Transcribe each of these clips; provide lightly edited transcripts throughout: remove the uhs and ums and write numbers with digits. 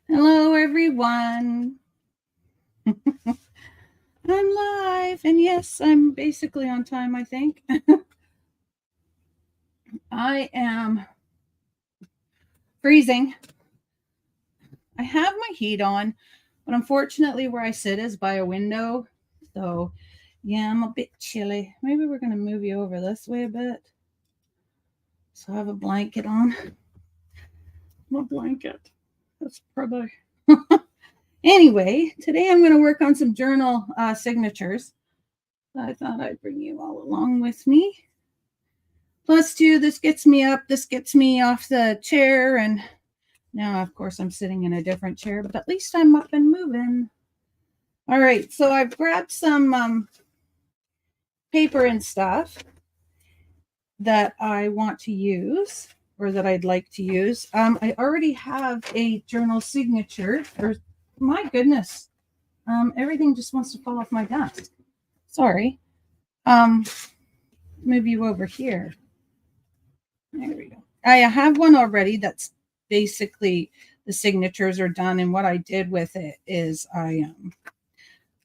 Hello, everyone. I'm live, and yes, I'm basically on time, I think. I am freezing. I have my heat on, but unfortunately, where I sit is by a window. So, yeah, I'm a bit chilly. Maybe we're going to move you over this way a bit. So, I have a blanket on. My blanket. That's probably. Anyway, today I'm going to work on some journal signatures. I thought I'd bring you all along with me. Plus, two, this gets me up, this gets me off the chair, and now, of course, I'm sitting in a different chair, but at least I'm up and moving. All right, so I've grabbed some paper and stuff that I want to use, or that I'd like to use. I already have a journal signature, or my goodness, everything just wants to fall off my desk. Sorry. Um, Move you over here. There we go. I have one already that's basically the signatures are done, and what I did with it is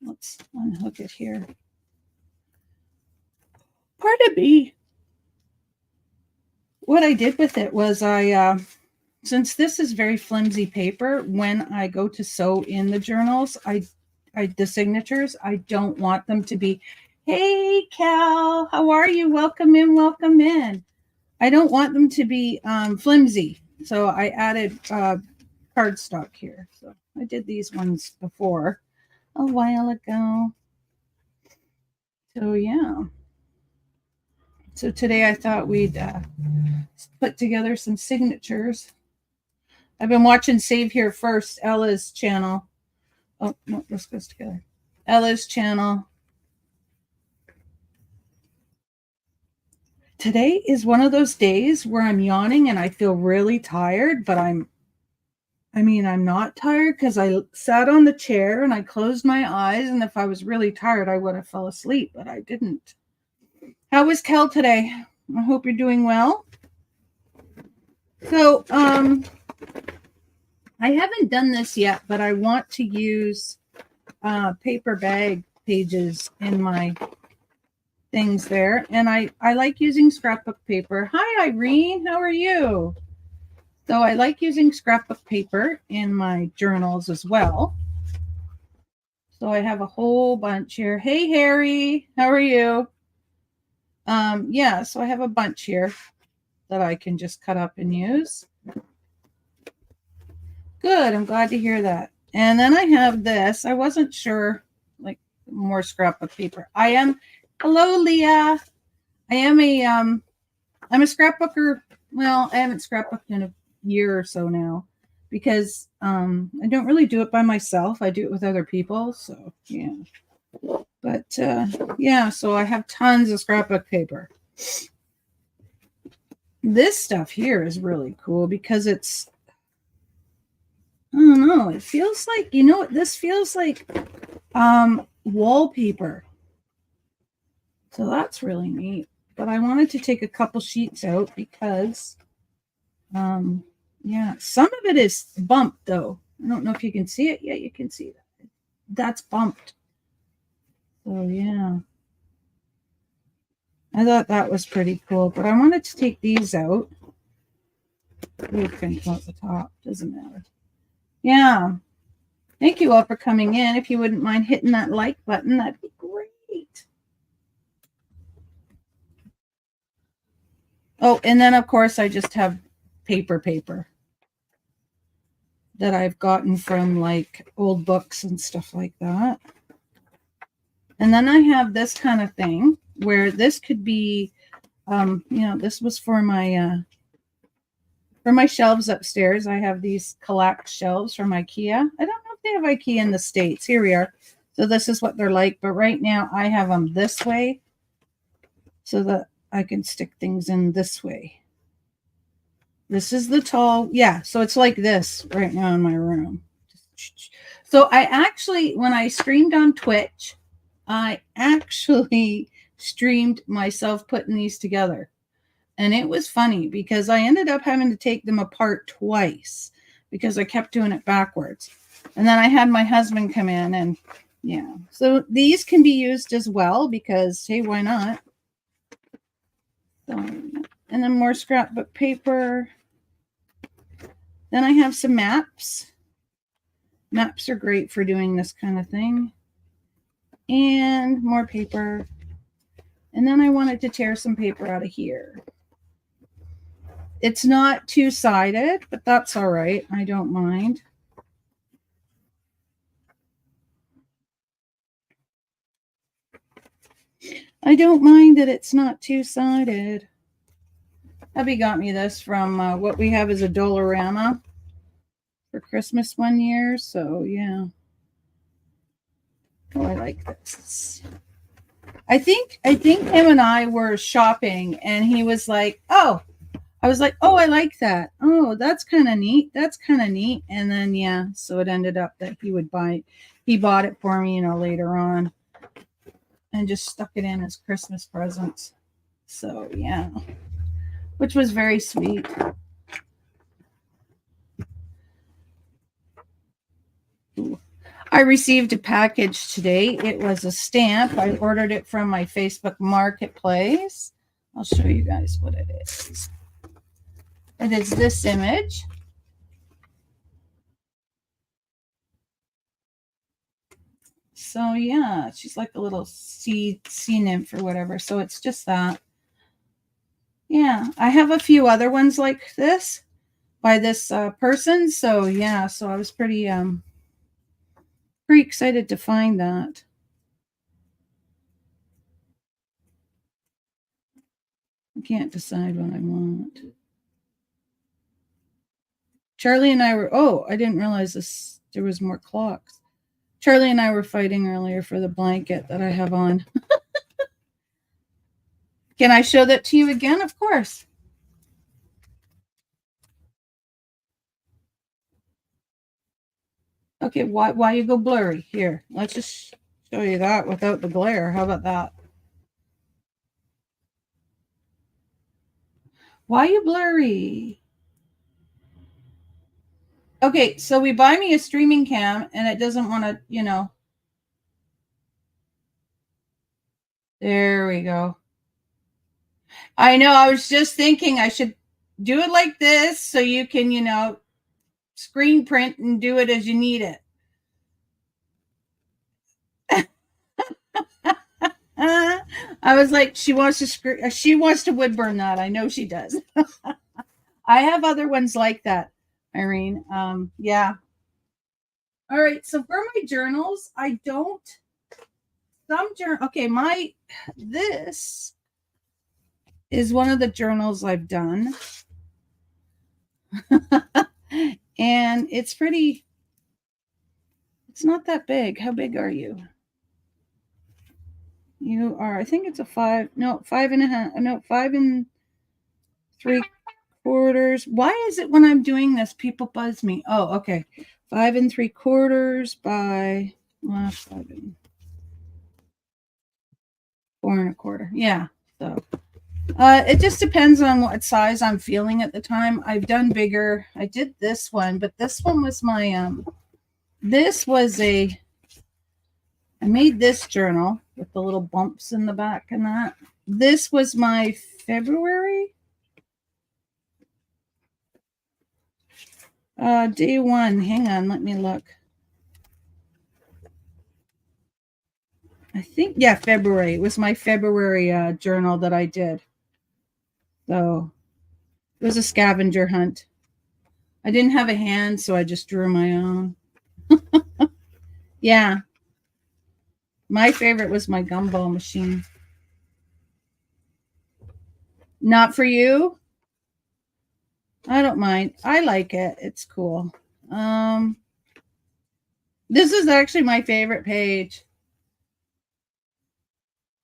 let's unhook it here. Pardon me. What I did with it was since this is very flimsy paper, when I go to sew in the journals, the signatures, I don't want them to be, hey Cal, how are you? Welcome in, welcome in. I don't want them to be flimsy. So I added cardstock here. So I did these ones before a while ago. So yeah. So today I thought we'd put together some signatures. I've been watching Save Here First, Ella's channel. Oh, no, this goes together. Ella's channel. Today is one of those days where I'm yawning and I feel really tired, but I'm not tired because I sat on the chair and I closed my eyes, and if I was really tired, I would have fell asleep, but I didn't. How was Kel today? I hope you're doing well. So, I haven't done this yet, but I want to use paper bag pages in my things there, and I like using scrapbook paper. Hi, Irene. How are you? So I like using scrapbook paper in my journals as well. So I have a whole bunch here. Hey, Harry, how are you? Yeah, so I have a bunch here that I can just cut up and use. Good, I'm glad to hear that. And then I have this. I wasn't sure, like more scrapbook paper. Hello, Leah. I'm a scrapbooker. Well, I haven't scrapbooked in a year or so now because I don't really do it by myself. I do it with other people. So yeah. But yeah, so I have tons of scrapbook paper. This stuff here is really cool because it's, I don't know, it feels like, you know what this feels like? Wallpaper. So that's really neat. But I wanted to take a couple sheets out because yeah, some of it is bumped though. I don't know if you can see it. Yeah, you can see that. That's bumped. So yeah. I thought that was pretty cool, but I wanted to take these out. We can come out the top, doesn't matter. Yeah. Thank you all for coming in. If you wouldn't mind hitting that like button, that'd be great. Oh, and then of course I just have paper that I've gotten from like old books and stuff like that. And then I have this kind of thing where this could be, this was for my shelves upstairs. I have these Kallax shelves from IKEA. I don't know if they have IKEA in the States. Here we are. So this is what they're like. But right now I have them this way so that I can stick things in this way. This is the tall, yeah. So it's like this right now in my room. So I actually, when I streamed on Twitch, I actually streamed myself putting these together. And it was funny because I ended up having to take them apart twice because I kept doing it backwards. And then I had my husband come in and yeah. So these can be used as well because, hey, why not? So, and then more scrapbook paper. Then I have some maps. Maps are great for doing this kind of thing. And more paper. And then I wanted to tear some paper out of here. It's not two-sided, but that's all right. I don't mind. I don't mind that it's not two-sided. Hubby got me this from what we have is a Dollarama for Christmas one year. So, yeah. Oh, I like this. I think him and I were shopping and he was like, oh, I was like, oh, I like that. Oh, that's kind of neat. That's kind of neat. And then, yeah, so it ended up that he bought it for me, later on and just stuck it in as Christmas presents. So, yeah, which was very sweet. Ooh. I received a package today. It was a stamp. I ordered it from my Facebook Marketplace. I'll show you guys what it is. It is this image. So yeah, she's like a little sea nymph or whatever. So it's just that. Yeah, I have a few other ones like this by this person. So yeah, so I was pretty excited to find that. I can't decide what I want. Charlie and I were, oh, I didn't realize there was more clocks. Charlie and I were fighting earlier for the blanket that I have on. Can I show that to you again? Of course. Okay, why you go blurry? Here, let's just show you that without the glare. How about that? Why you blurry? Okay, so we buy me a streaming cam and it doesn't want to, There we go. I know, I was just thinking I should do it like this so you can, screen print and do it as you need it. I was like, she wants to wood burn that. I know she does. I have other ones like that, Irene. Yeah. All right. So for my journals, I don't. Okay, this is one of the journals I've done, and it's pretty. It's not that big. How big are you? You are. I think it's a 5. No, 5.5. No, 5 3/4. Why is it when I'm doing this, people buzz me? Oh, okay. 5 3/4 by 5 4 1/4. Yeah. So it just depends on what size I'm feeling at the time. I've done bigger. I did this one, but this one was my I made this journal with the little bumps in the back and that. This was my February. Day 1. Hang on, let me look. I think, yeah, February. It was my February journal that I did. So it was a scavenger hunt. I didn't have a hand, so I just drew my own. Yeah. My favorite was my gumball machine. Not for you? I don't mind. I like it. It's cool. This is actually my favorite page.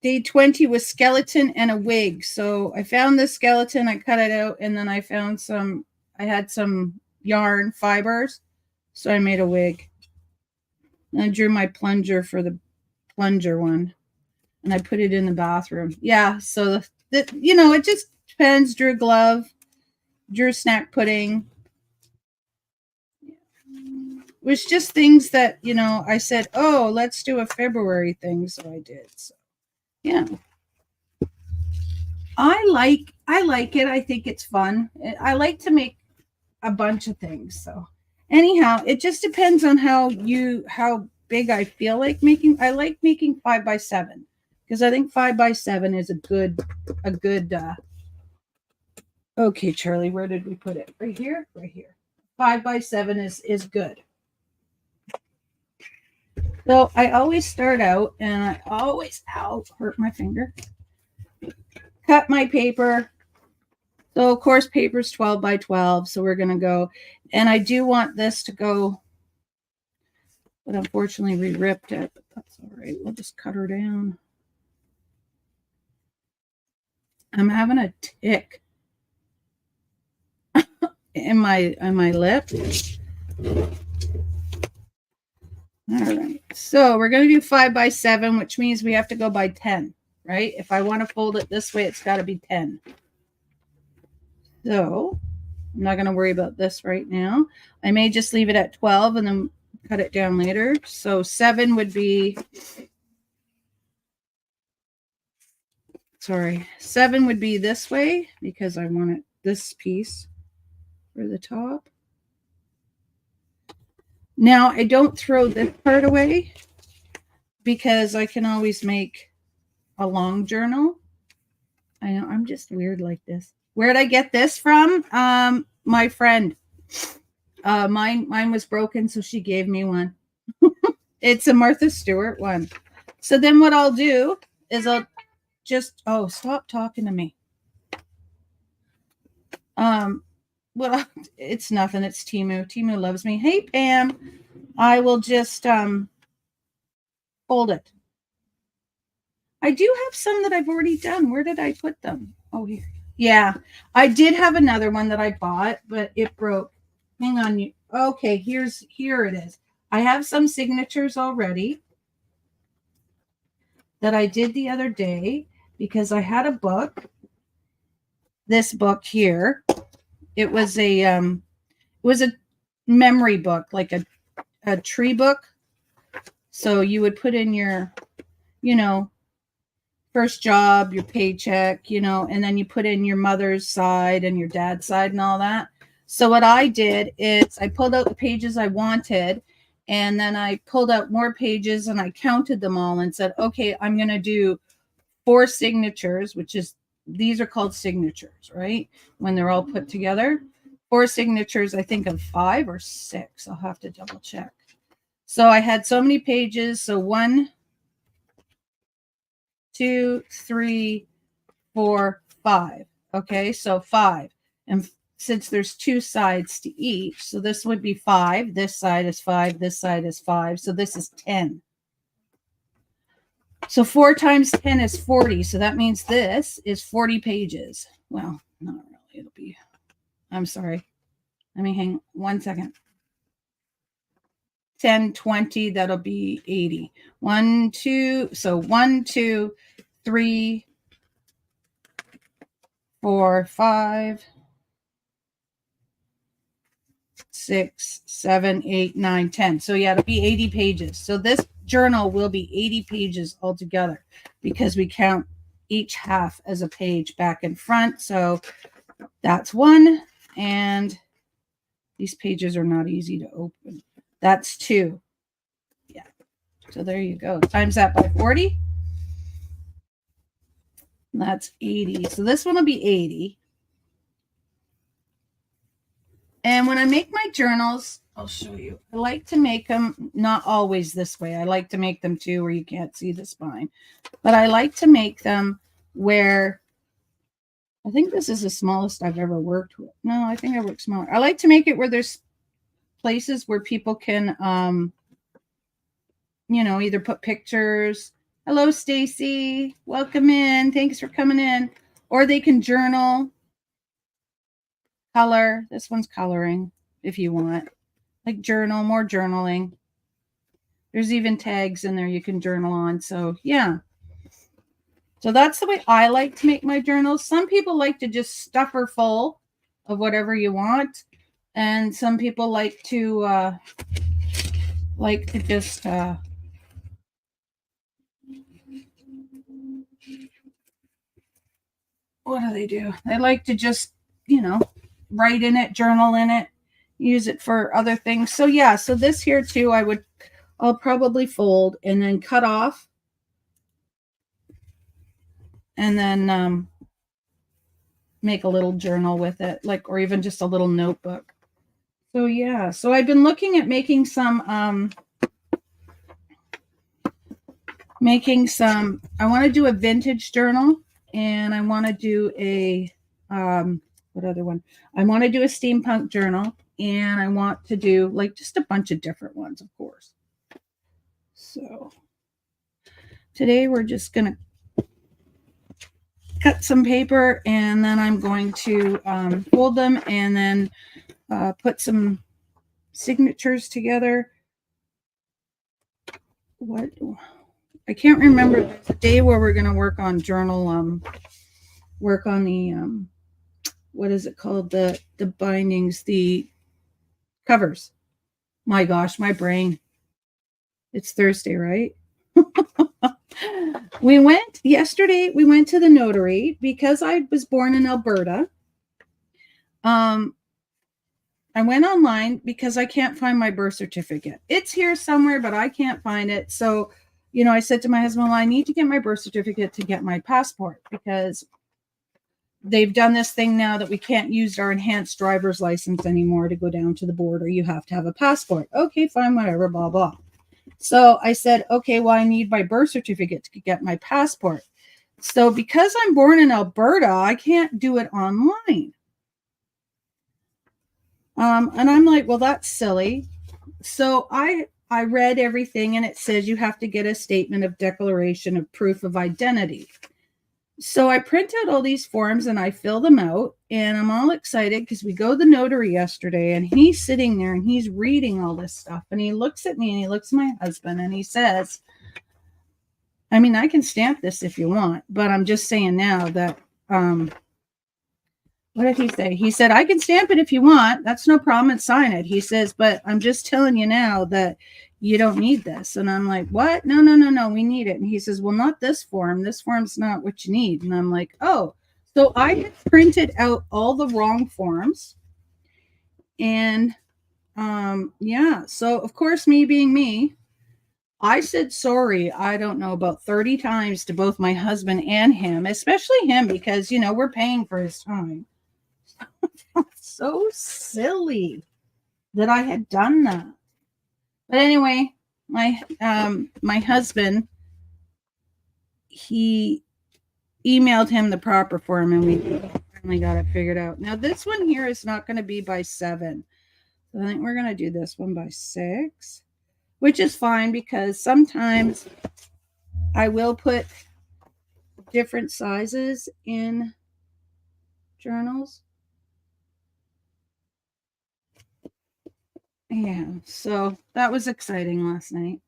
Day 20 was skeleton and a wig. So I found this skeleton, I cut it out, and then I found I had some yarn fibers. So I made a wig. And I drew my plunger for the plunger one. And I put it in the bathroom. Yeah, so it just depends. Drew a glove, drew snack pudding. was just things that, you know, I said, oh, let's do a February thing. So I did. So yeah. I like it. I think it's fun. I like to make a bunch of things. So anyhow, it just depends on how big I feel like making. I like making 5x7 because I think 5x7 is a good okay, Charlie, where did we put it? Right here? Right here. 5x7 is good. So I always start out and I always hurt my finger. Cut my paper. So of course paper's 12x12. So we're gonna go, and I do want this to go, but unfortunately we ripped it, but that's all right. We'll just cut her down. I'm having a tick in my lip. All right, so we're going to do 5x7, which means we have to go by 10, right? If I want to fold it this way, it's got to be 10. So I'm not going to worry about this right now. I may just leave it at 12 and then cut it down later. So 7 would be, 7 would be this way because I want it this piece for the top. Now I don't throw this part away because I can always make a long journal. I know I'm just weird like this. Where'd I get this from? My friend. Mine was broken, so she gave me one. It's a Martha Stewart one. So then what I'll do is I'll just, oh, stop talking to me. Well, it's nothing. It's Timu. Timu loves me. Hey, Pam. I will just fold it. I do have some that I've already done. Where did I put them? Oh, here. Yeah, I did have another one that I bought, but it broke. Hang on. You. Okay, here it is. I have some signatures already that I did the other day because I had a book. This book here. It was a memory book, like a tree book. So you would put in your, you know, first job, your paycheck, you know, and then you put in your mother's side and your dad's side and all that. So what I did is I pulled out the pages I wanted, and then I pulled out more pages and I counted them all and said, okay, I'm going to do 4 signatures, which is, these are called signatures, right? When they're all put together. 4 signatures, I think of 5 or 6. I'll have to double check. So I had so many pages. So 1, 2, 3, 4, 5. Okay, so 5. And since there's 2 sides to each, so this would be 5. This side is 5. This side is 5. So this is 10. So 4 times 10 is 40. So that means this is 40 pages. Well, not really. It'll be, I'm sorry. Let me hang 1 second. 10, 20, that'll be 80. 1, 2, so 1, 2, 3, 4, 5, 6, 7, 8, 9, 10. So yeah, it'll be 80 pages. So this journal will be 80 pages altogether because we count each half as a page back and front. So that's 1. And these pages are not easy to open. That's 2. Yeah. So there you go. Times that by 40. That's 80. So this one will be 80. And when I make my journals, I'll show you. I like to make them not always this way. I like to make them too where you can't see the spine. But I like to make them where, I think this is the smallest I've ever worked with. No, I think I work smaller. I like to make it where there's places where people can, you know, either put pictures. Hello, Stacy. Welcome in. Thanks for coming in. Or they can journal. Color. This one's coloring if you want. Like journal, more journaling. There's even tags in there you can journal on. So yeah. So that's the way I like to make my journals. Some people like to just stuff her full of whatever you want. And some people like to like to just what do they do? They like to just, write in it, journal in it, use it for other things. So yeah, so this here too, I'll probably fold and then cut off and then make a little journal with it, like, or even just a little notebook. So yeah, so I've been looking at making some I want to do a vintage journal, and I want to do a what other one? I want to do a steampunk journal, and I want to do like just a bunch of different ones, of course. So today we're just gonna cut some paper, and then I'm going to fold them, and then put some signatures together. What? I can't remember. There's a day where we're going to work on journal, work on the what is it called? The bindings, the covers. My gosh, my brain. It's Thursday, right? We went to the notary because I was born in Alberta. I went online because I can't find my birth certificate. It's here somewhere, but I can't find it. So, I said to my husband, well, I need to get my birth certificate to get my passport because they've done this thing now that we can't use our enhanced driver's license anymore to go down to the border. You have to have a passport. Okay, fine, whatever, blah, blah. So I said, okay, well, I need my birth certificate to get my passport. So because I'm born in Alberta, I can't do it online. And I'm like, well, that's silly. So I read everything, and it says you have to get a statement of declaration of proof of identity. So I print out all these forms and I fill them out, and I'm all excited because we go to the notary yesterday, and he's sitting there and he's reading all this stuff, and he looks at me and he looks at my husband and he says, I mean, I can stamp this if you want, but I'm just saying now that what did he say? He said, I can stamp it if you want. That's no problem, and sign it. He says, but I'm just telling you now that you don't need this. And I'm like, what? No, we need it. And he says, well, not this form. This form's not what you need. And I'm like, oh. So I had printed out all the wrong forms. And yeah, so of course, me being me, I said sorry, I don't know, about 30 times to both my husband and him, especially him, because, we're paying for his time. So silly that I had done that. But anyway, my husband, he emailed him the proper form, and we finally got it figured out. Now this one here is not going to be by 7. So I think we're going to do this one by 6, which is fine because sometimes I will put different sizes in journals. Yeah, so that was exciting last night.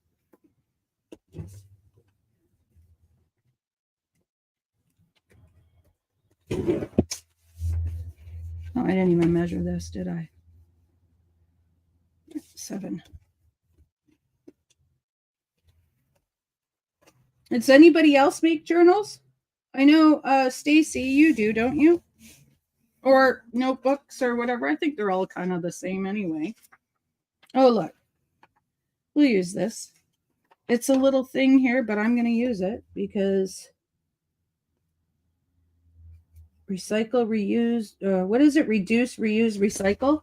Oh, I didn't even measure this, did I? 7. Does anybody else make journals? I know, Stacy, you do, don't you? Or notebooks or whatever. I think they're all kind of the same anyway. Oh, look. We'll use this. It's a little thing here, but I'm going to use it because recycle, reuse. What is it? Reduce, reuse, recycle?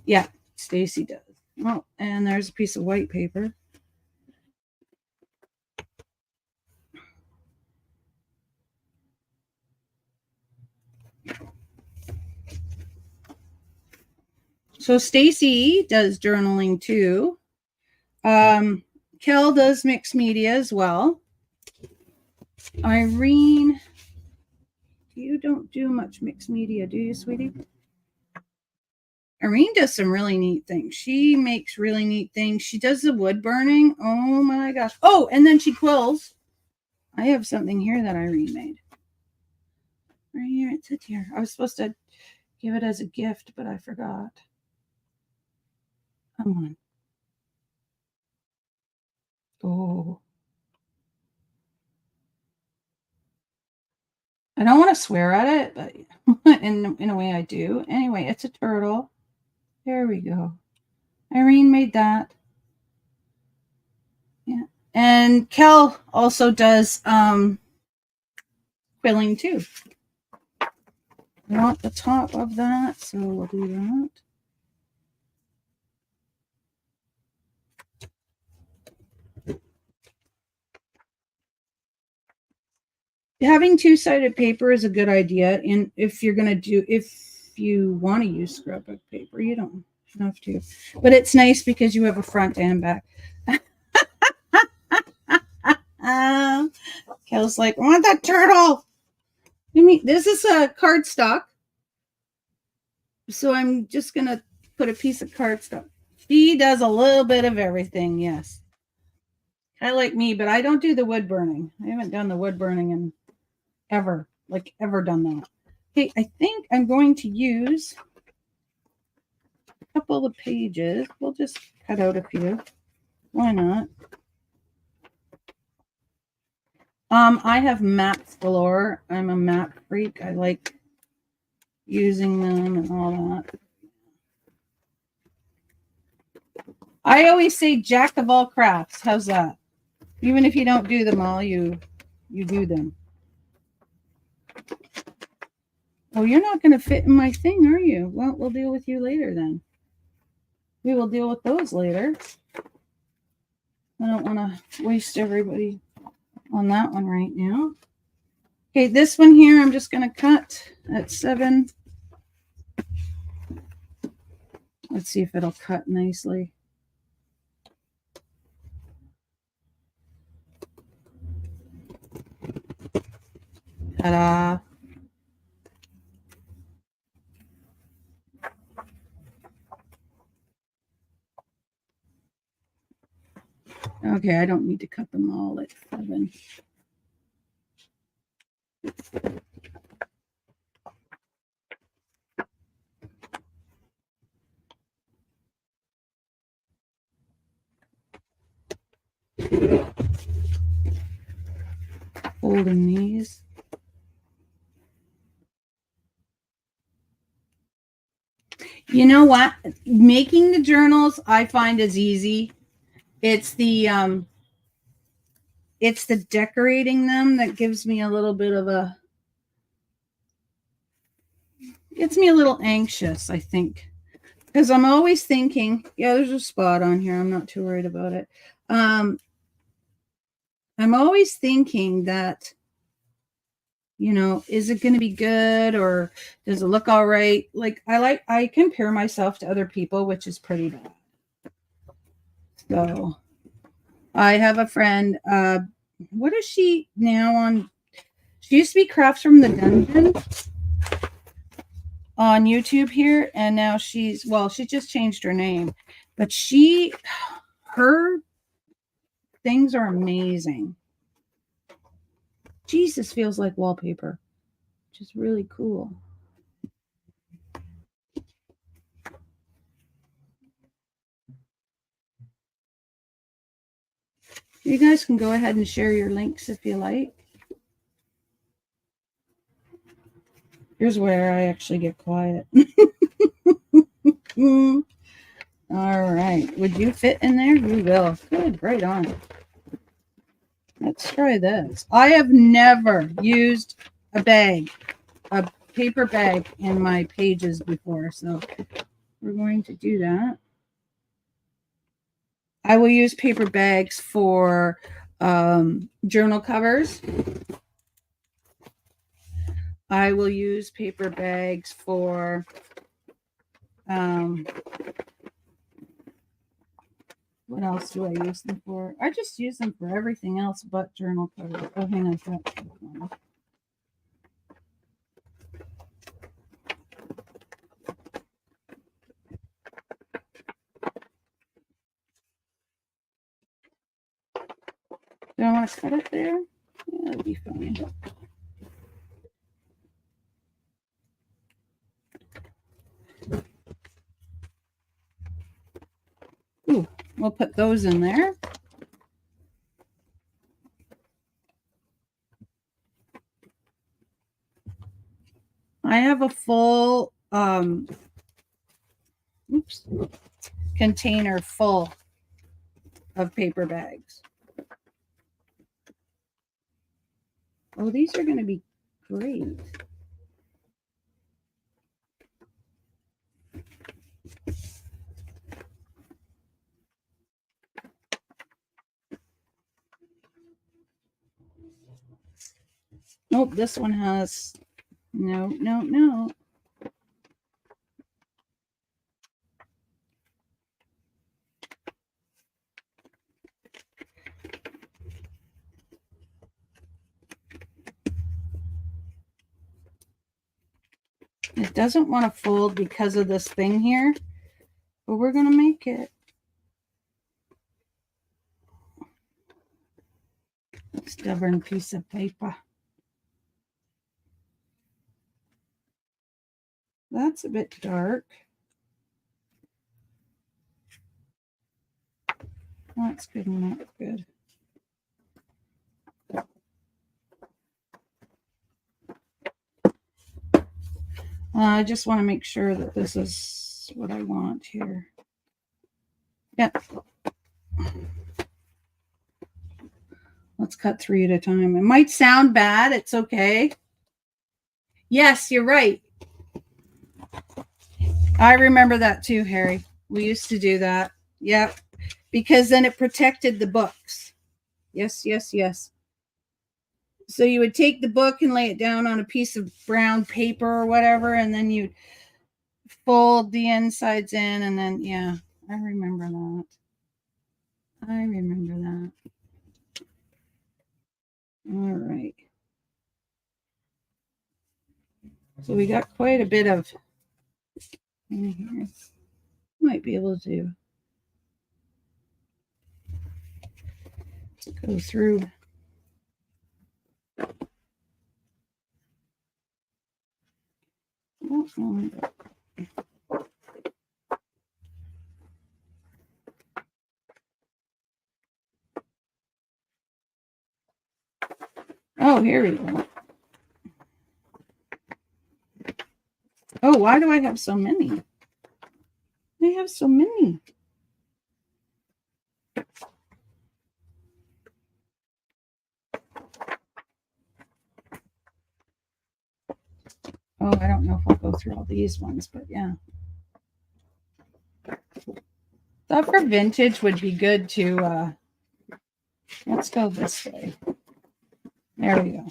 Yeah, Stacy does. Oh, and there's a piece of white paper. So Stacy does journaling too. Kel does mixed media as well. Irene, you don't do much mixed media, do you, sweetie? Irene does some really neat things. She makes really neat things. She does the wood burning. Oh my gosh. Oh, and then she quills. I have something here that Irene made. Right here, it sits here. I was supposed to give it as a gift, but I forgot. Come on. Oh. I don't want to swear at it, but in a way I do. Anyway, it's a turtle. There we go. Irene made that. Yeah. And Kel also does quilling too. I want the top of that, so we'll do that. Having two-sided paper is a good idea, and if you want to use scrapbook paper, you don't have to, but it's nice because you have a front and back. Kel's like, I want that turtle. I mean, this is a cardstock, so I'm just gonna put a piece of cardstock. She does a little bit of everything, yes. I like me, but I don't do the wood burning. I haven't done the wood burning in ever done that. Okay, I think I'm going to use a couple of pages. We'll just cut out a few. Why not? I have maps galore. I'm a map freak. I like using them and all that. I always say jack of all crafts. How's that? Even if you don't do them all, you do them. Oh, you're not going to fit in my thing, are you? Well, we'll deal with you later then. We will deal with those later. I don't want to waste everybody on that one right now. Okay, this one here, I'm just going to cut at 7. Let's see if it'll cut nicely. Ta-da. Okay, I don't need to cut them all at 7. Folding these. You know what? Making the journals I find is easy. It's the decorating them that gives me a little bit of a gets me a little anxious, I think. Because I'm always thinking, yeah, there's a spot on here. I'm not too worried about it. I'm always thinking that, you know, is it going to be good or does it look all right? Like I compare myself to other people, which is pretty bad. So I have a friend, what is she now on? She used to be Crafts from the Dungeon on YouTube here, and now she just changed her name, but her things are amazing. Jesus feels like wallpaper, which is really cool. You guys can go ahead and share your links if you like. Here's where I actually get quiet. All right. Would you fit in there? You will. Good. Right on. Let's try this. I have never used a paper bag in my pages before, so we're going to do that. I will use paper bags for journal covers. I will use paper bags for what else do I use them for? I just use them for everything else but journal covers. Oh, hang on. Do I want to cut it there? Yeah, that'd be fine. Ooh, we'll put those in there. have a full container full of paper bags. Oh, these are going to be great. Nope, this one has no. It doesn't want to fold because of this thing here, but we're going to make it. Stubborn piece of paper. That's a bit dark. That's good and that's good. I just want to make sure that this is what I want here. Yep. Let's cut 3 at a time. It might sound bad. It's okay. Yes, you're right. I remember that too, Harry. We used to do that. Yep. Because then it protected the books. Yes. So you would take the book and lay it down on a piece of brown paper or whatever, and then you'd fold the insides in, and then, yeah, I remember that. All right. So we got quite a bit of in here. Might be able to go through. Oh, here we go. Oh, why do I have so many? I have so many. Oh, I don't know if I'll go through all these ones, but yeah. Thought for vintage would be good to, let's go this way. There we go.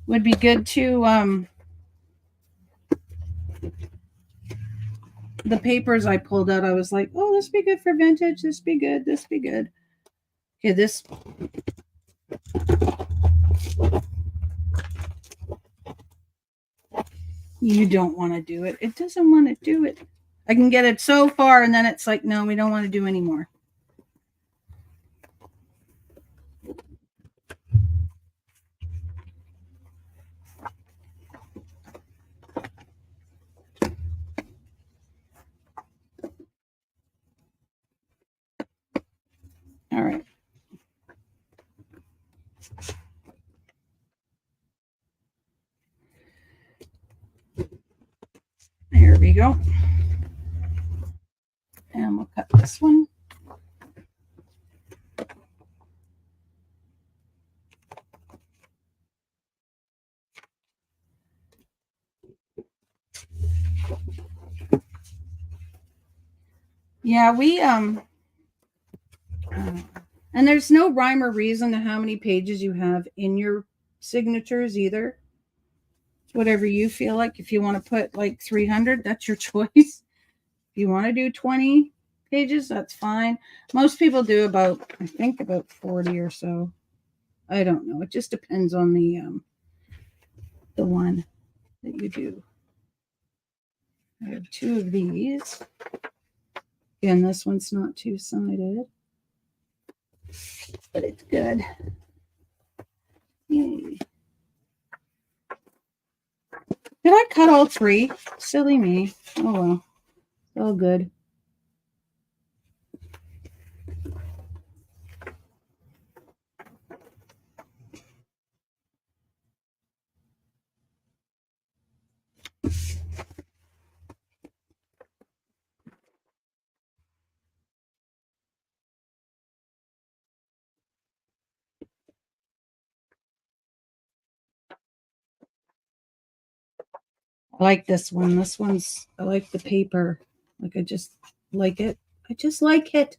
Would be good to, the papers I pulled out, I was like, oh, this be good for vintage. This be good. Okay, this. You don't want to do it. It doesn't want to do it. I can get it so far, and then it's like, no, we don't want to do anymore. All right. There we go. And we'll cut this one. Yeah, we and there's no rhyme or reason to how many pages you have in your signatures either. It's whatever you feel like. If you want to put like 300, that's your choice. If you want to do 20 pages, that's fine. Most people do about, I think, about 40 or so. I don't know. It just depends on the one that you do. I have 2 of these. Again, this one's not two-sided, but it's good. Yay. Did I cut all 3? Silly me. Oh well. It's all good. I like this one. This one's, I like the paper. Like, I just like it. I just like it.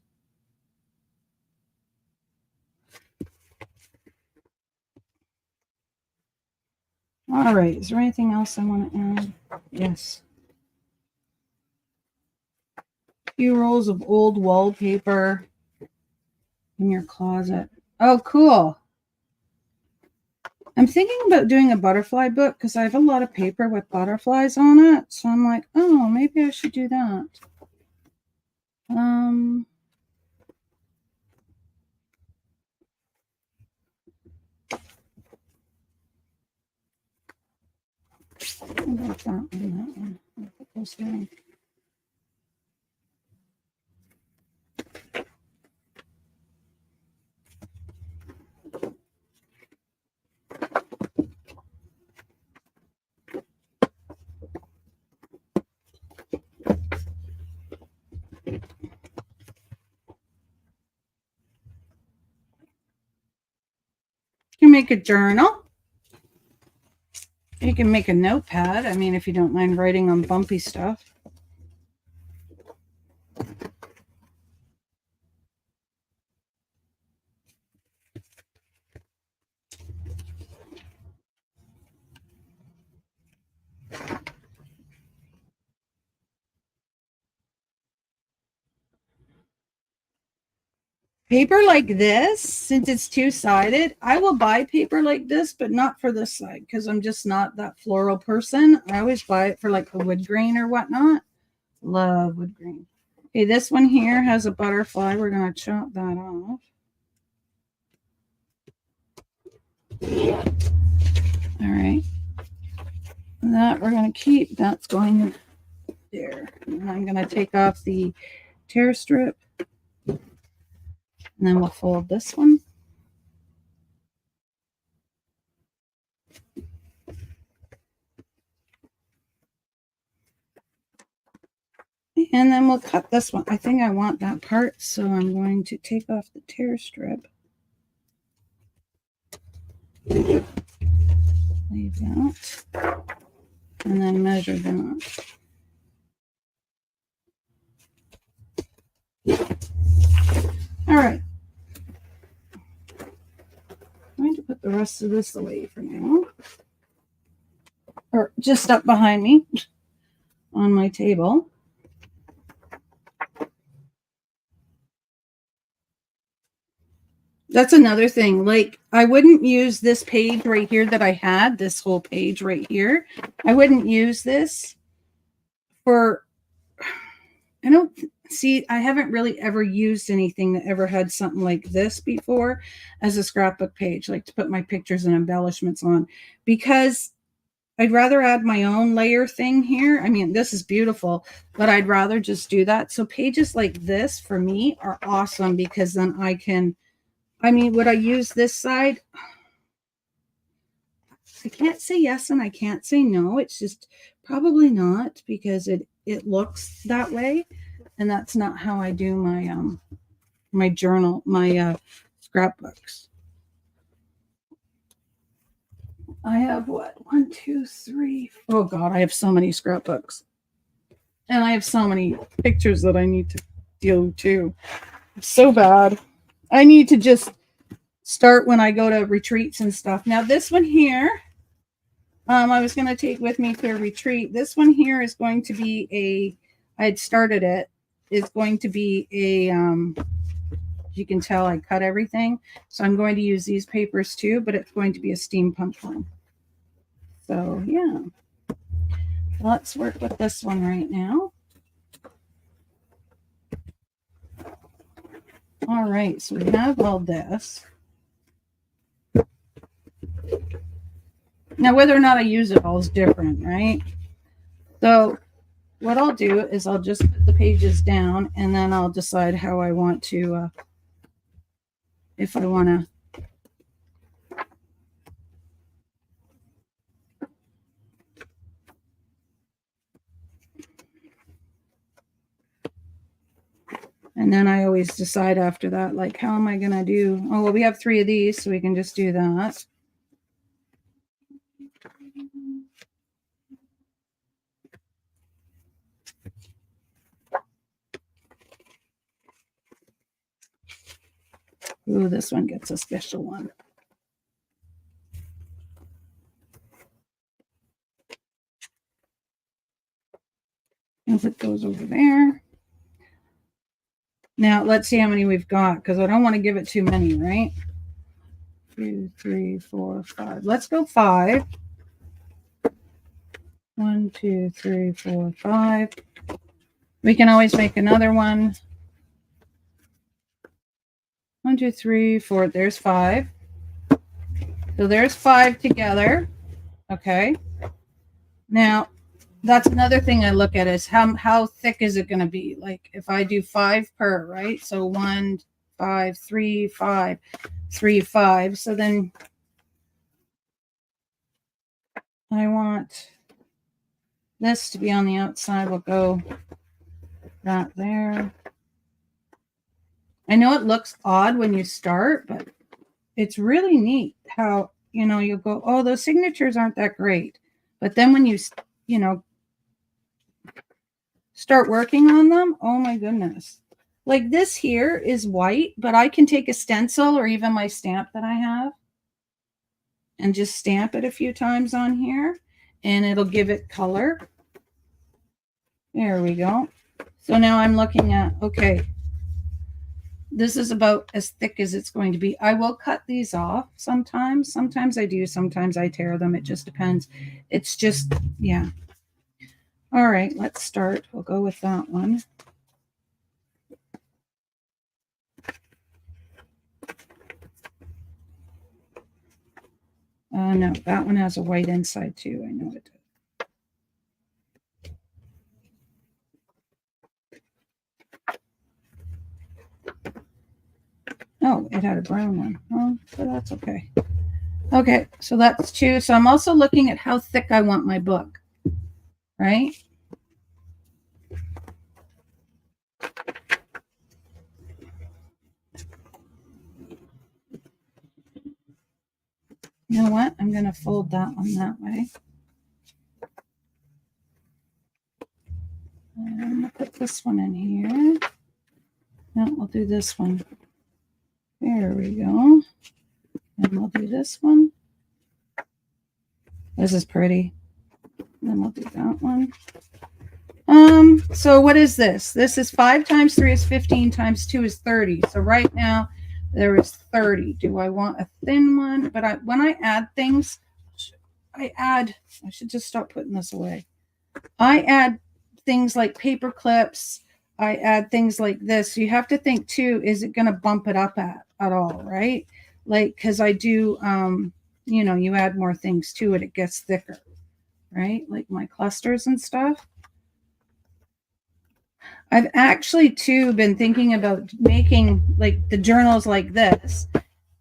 All right. Is there anything else I want to add? Yes. A few rolls of old wallpaper in your closet. Oh, cool. I'm thinking about doing a butterfly book because I have a lot of paper with butterflies on it. So I'm like, oh, maybe I should do that. About that one, that one. I'll put those down. You can make a journal. You can make a notepad. I mean, if you don't mind writing on bumpy stuff. Paper like this, since it's two-sided, I will buy paper like this, but not for this side because I'm just not that floral person. I always buy it for like the wood grain or whatnot. Love wood grain. Okay, this one here has a butterfly. We're going to chop that off. All right. That we're going to keep. That's going there. And I'm going to take off the tear strip. And then we'll fold this one. And then we'll cut this one. I think I want that part, so I'm going to take off the tear strip. Leave that. And then measure that. All right. I'm going to put the rest of this away for now. Or just up behind me on my table. That's another thing. Like, I wouldn't use this page right here that I had, this whole page right here. I wouldn't use this for, I don't see, I haven't really ever used anything that ever had something like this before as a scrapbook page, like to put my pictures and embellishments on, because I'd rather add my own layer thing here. I mean, this is beautiful, but I'd rather just do that. So pages like this for me are awesome because then I can, I mean, would I use this side? I can't say yes and I can't say no. It's just probably not because it looks that way. And that's not how I do my my journal, my scrapbooks. I have what? 1, 2, 3. Oh God, I have so many scrapbooks. And I have so many pictures that I need to do too. It's so bad. I need to just start when I go to retreats and stuff. Now this one here, I was going to take with me to a retreat. This one here is going to be I had started it. It's going to be a, you can tell I cut everything. So I'm going to use these papers too, but it's going to be a steampunk one. So yeah, let's work with this one right now. All right, so we have all this. Now, whether or not I use it all is different, right? So what I'll do is I'll just put the pages down and then I'll decide how I want to, if I want to. And then I always decide after that, like, how am I going to do? Oh, well, we have 3 of these, so we can just do that. Ooh, this one gets a special one. As it goes over there. Now let's see how many we've got, because I don't want to give it too many, right? 2, 3, 4, 5. Let's go 5. 1, 2, 3, 4, 5. We can always make another one. 1, 2, 3, 4. There's 5. So there's 5 together. Okay. Now, that's another thing I look at is how thick is it going to be? Like if I do 5 per, right? So 1, 5, 3, 5, 3, 5. So then I want this to be on the outside. We'll go that there. I know it looks odd when you start, but it's really neat how, you know, you'll go, oh, those signatures aren't that great. But then when you know, start working on them, oh my goodness. Like this here is white, but I can take a stencil or even my stamp that I have and just stamp it a few times on here and it'll give it color. There we go. So now I'm looking at, okay, this is about as thick as it's going to be. I will cut these off sometimes. Sometimes I do, sometimes I tear them. It just depends. It's just, yeah. All right, let's start. We'll go with that one. No, that one has a white inside too. I know it does. Oh, it had a brown one. Oh, but that's okay. Okay, so that's 2. So I'm also looking at how thick I want my book, right? You know what? I'm going to fold that one that way. And I'm going to put this one in here. No, we'll do this one. There we go. And we'll do this one. This is pretty. Then we'll do that one. So what is this? This is 5 times 3 is 15 times 2 is 30. So right now there is 30. Do I want a thin one? But when I add things, I should just stop putting this away. I add things like paper clips. I add things like this. So you have to think too, is it going to bump it up at all, right? Like, because I do, you know, you add more things to it, it gets thicker, right? Like my clusters and stuff. I've actually too been thinking about making like the journals like this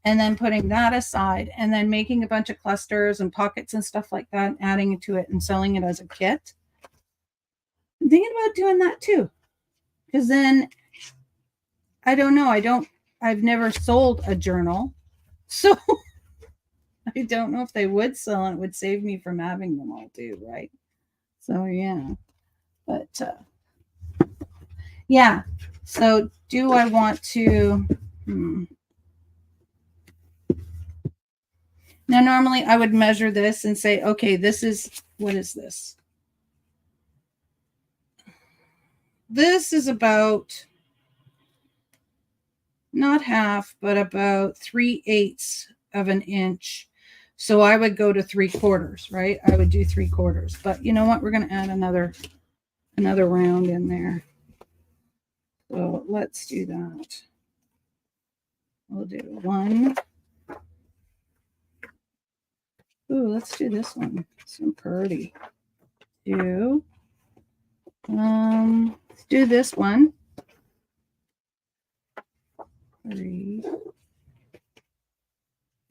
and then putting that aside and then making a bunch of clusters and pockets and stuff like that, adding it to it and selling it as a kit. I'm thinking about doing that too. Because then I don't know. I've never sold a journal. So I don't know if they would sell and it would save me from having them all too, right? So yeah. But yeah. So do I want to Now normally I would measure this and say, okay, this is, what is this? This is about not half, but about 3/8 of an inch. So I would go to 3/4, right? I would do 3/4. But you know what? We're going to add another round in there. So let's do that. We'll do 1. Ooh, let's do this one. So pretty. 2. Let's do this one. 3.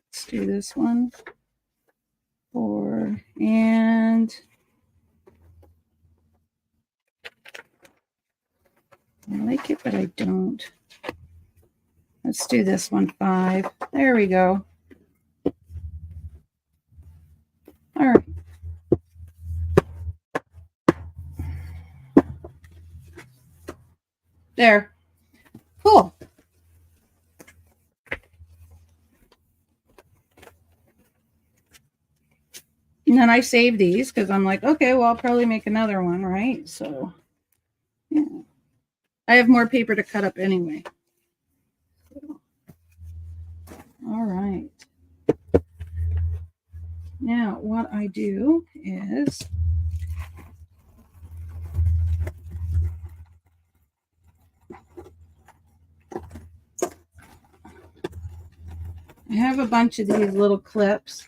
Let's do this one. 4. And I like it, but I don't. Let's do this one. 5. There we go. All right. There. Cool. then I save these because I'm like, okay, well, I'll probably make another one, right? So, yeah. I have more paper to cut up anyway. So, all right. Now, what I do is I have a bunch of these little clips.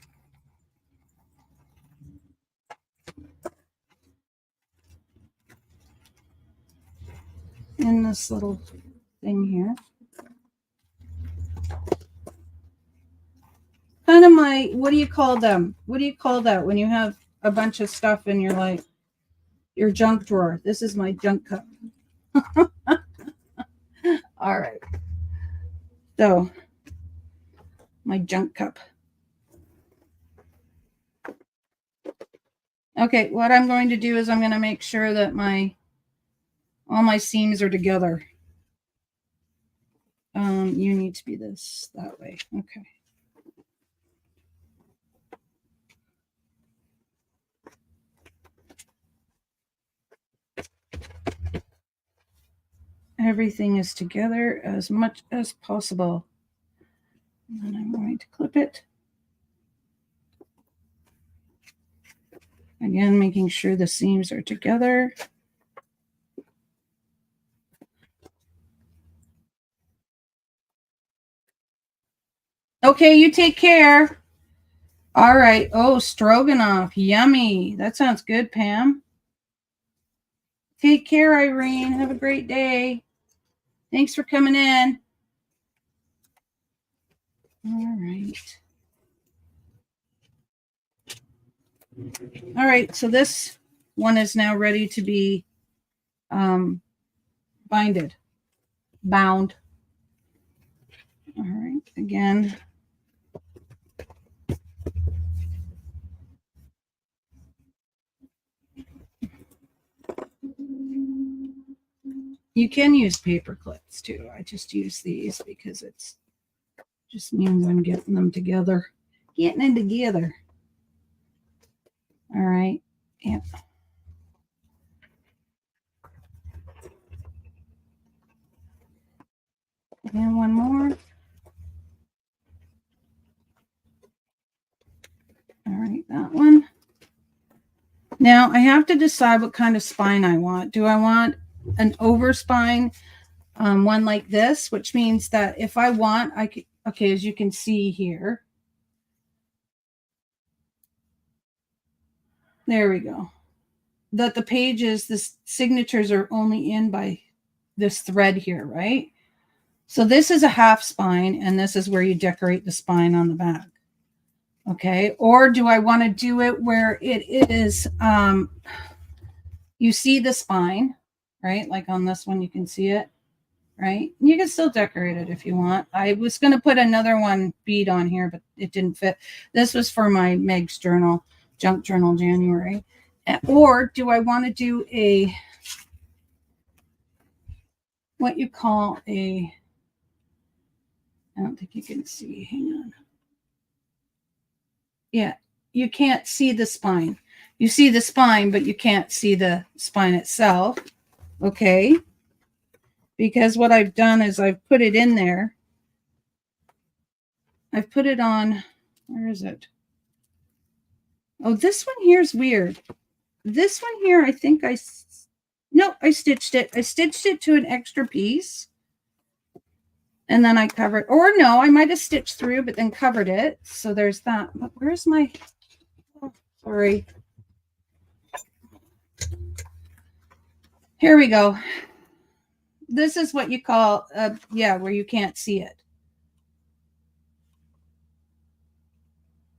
In this little thing here. Kind of my, what do you call them? What do you call that when you have a bunch of stuff in your, like, your junk drawer? This is my junk cup. All right. So, my junk cup. Okay, what I'm going to do is I'm going to make sure that all my seams are together. You need to be that way. Okay. Everything is together as much as possible. And then I'm going to clip it. Again, making sure the seams are together. Okay, you take care. All right. Oh, stroganoff. Yummy. That sounds good, Pam. Take care, Irene. Have a great day. Thanks for coming in. All right. All right. So this one is now ready to be bound. All right. Again. You can use paper clips too. I just use these because it's just means I'm getting them together. Getting them together. All right. Yeah. And one more. All right, that one. Now I have to decide what kind of spine I want. Do I want an over spine, one like this, which means that if I want, I could, okay, as you can see here. There we go. That the pages, the signatures are only in by this thread here, right? So this is a half spine, and this is where you decorate the spine on the back. Okay, or do I want to do it where it is, you see the spine, right? Like on this one, you can see it, right? You can still decorate it if you want. I was going to put another one bead on here, but it didn't fit. This was for my Meg's journal, Junk Journal January. Or do I want to do a, what you call a, I don't think you can see, hang on. Yeah, you can't see the spine. You see the spine, but you can't see the spine itself. Okay. Because what I've done is I've put it in there. I've put it on, where is it? Oh, this one here is weird. This one here, I think I stitched it. I stitched it to an extra piece. And then I covered, or no, I might have stitched through, but then covered it. So there's that. But where's my, oh, sorry. Here we go. This is what you call, yeah, where you can't see it.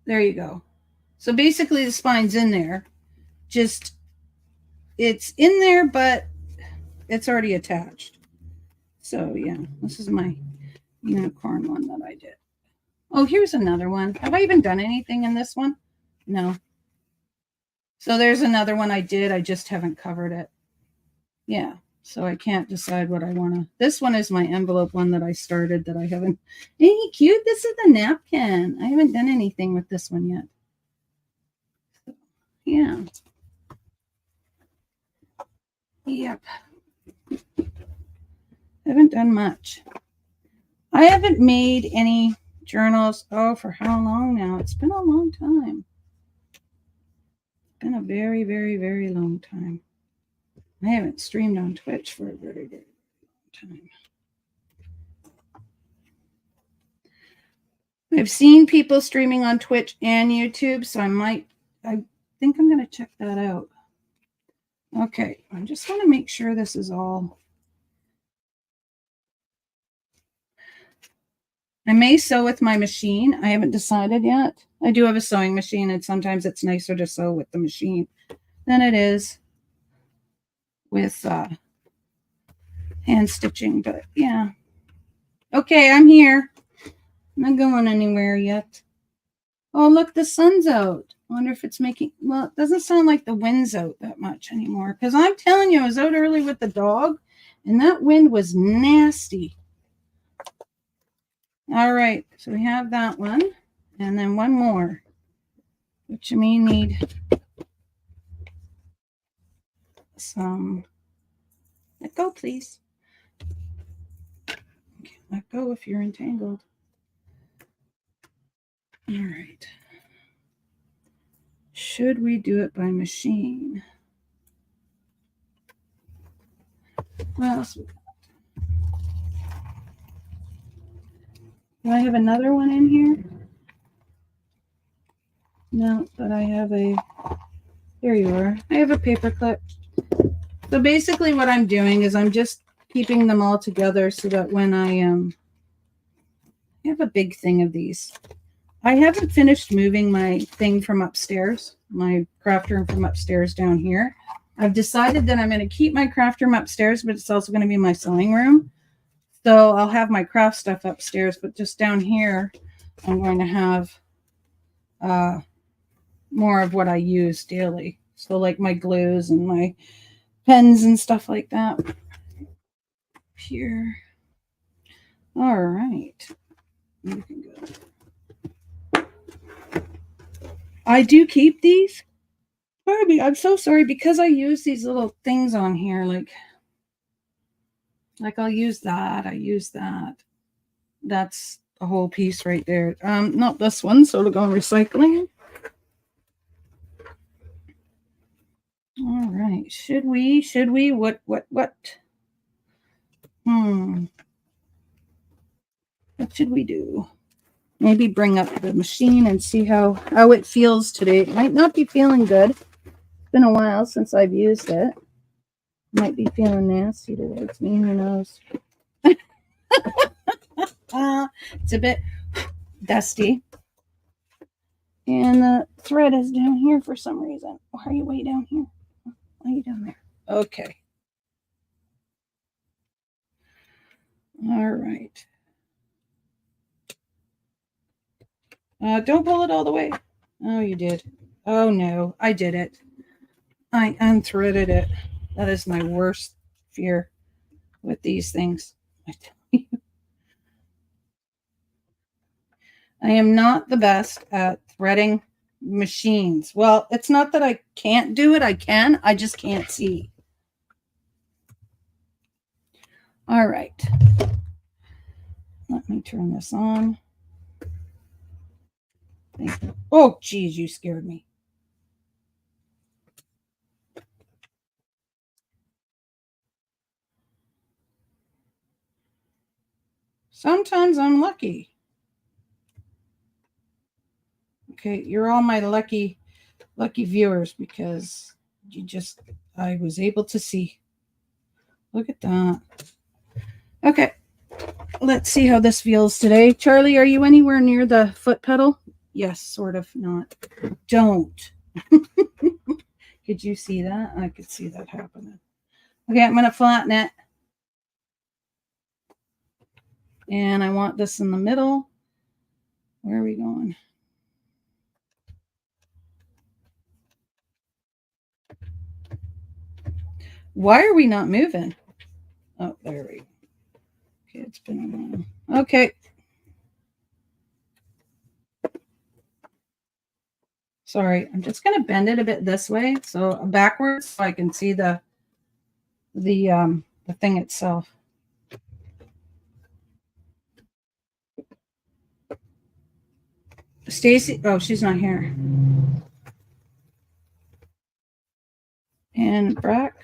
There you go. So basically the spine's in there. Just, it's in there, but it's already attached. So yeah, this is my unicorn one that I did. Oh, here's another one. Have I even done anything in this one? No. So there's another one I did. I just haven't covered it. Yeah. So I can't decide what I want to. This one is my envelope one that I started that I haven't. Hey, cute. This is the napkin. I haven't done anything with this one yet. Yeah. Yep. Haven't done much. I haven't made any journals. Oh, for how long now? It's been a long time. It's been a very, very, very long time. I haven't streamed on Twitch for a very, very long time. I've seen people streaming on Twitch and YouTube, so I think I'm going to check that out. Okay, I just want to make sure this is all. I may sew with my machine. I haven't decided yet. I do have a sewing machine, and sometimes it's nicer to sew with the machine than it is with hand stitching. But yeah. Okay, I'm here. I'm not going anywhere yet. Oh, look, the sun's out. I wonder if it's making, well, it doesn't sound like the wind's out that much anymore. Because I'm telling you, I was out early with the dog, and that wind was nasty. All right, so we have that one. And then one more, which you may need some. Let go, please. Okay, let go if you're entangled. All right. Should we do it by machine? What else we got? Do I have another one in here? No, but I have a, here you are. I have a paper clip. So basically what I'm doing is I'm just keeping them all together so that when I have a big thing of these. I haven't finished moving my thing from upstairs, my craft room from upstairs down here. I've decided that I'm going to keep my craft room upstairs, but it's also going to be my sewing room. So I'll have my craft stuff upstairs, but just down here, I'm going to have more of what I use daily. So like my glues and my pens and stuff like that. Here. All right. You can go. I do keep these. Barbie, I'm so sorry because I use these little things on here. Like I'll use that. I use that. That's a whole piece right there. Not this one, so it'll go in recycling. All right. Should we? What? What should we do? Maybe bring up the machine and see how it feels today. It might not be feeling good. It's been a while since I've used it. Might be feeling nasty towards me. Who knows? It's a bit dusty. And the thread is down here for some reason. Why are you way down here? Why are you down there? Okay. All right. Don't pull it all the way. Oh, you did. Oh, no. I did it. I unthreaded it. That is my worst fear with these things. I tell you. I am not the best at threading machines. Well, it's not that I can't do it. I can. I just can't see. All right. Let me turn this on. Oh, geez, you scared me. Sometimes I'm lucky. Okay, you're all my lucky viewers because I was able to see. Look at that. Okay, let's see how this feels today. Charlie, are you anywhere near the foot pedal? Yes, sort of not. Don't. Could you see that? I could see that happening. Okay, I'm going to flatten it. And I want this in the middle. Where are we going? Why are we not moving? Oh, there we go. Okay, it's been a while. Okay. Sorry, I'm just going to bend it a bit this way, so backwards, so I can see the thing itself. Stacy, oh, she's not here. And Brack.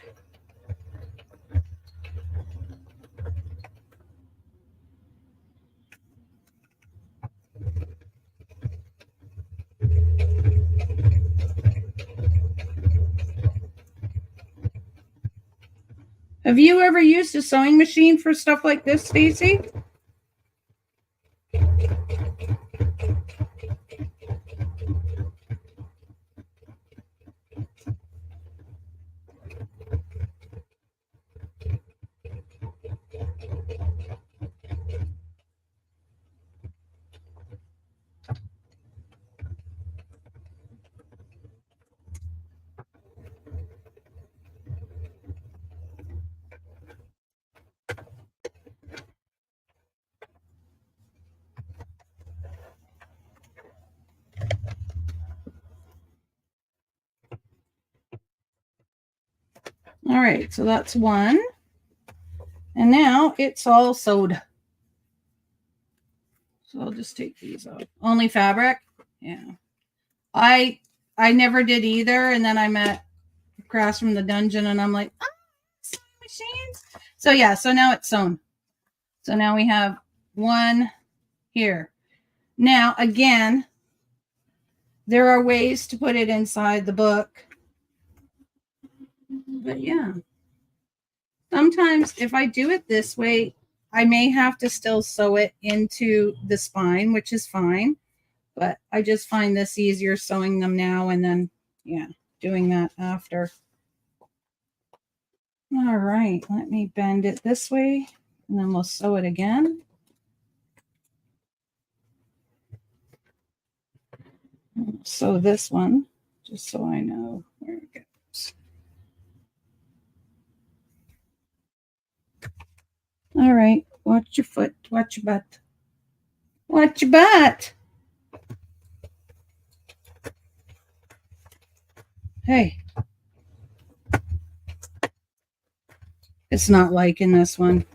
Have you ever used a sewing machine for stuff like this, Stacy? All right, so that's one. And now it's all sewed. So I'll just take these off. Only fabric? Yeah. I never did either. And then I met across from the dungeon and I'm like, oh, sewing machines. So yeah, so now it's sewn. So now we have one here. Now, again, there are ways to put it inside the book. But yeah, sometimes if I do it this way, I may have to still sew it into the spine, which is fine. But I just find this easier sewing them now and then, yeah, doing that after. All right, let me bend it this way and then we'll sew it again. Sew this one just so I know where it goes. All right, watch your foot, watch your butt. Watch your butt. Hey. It's not liking this one.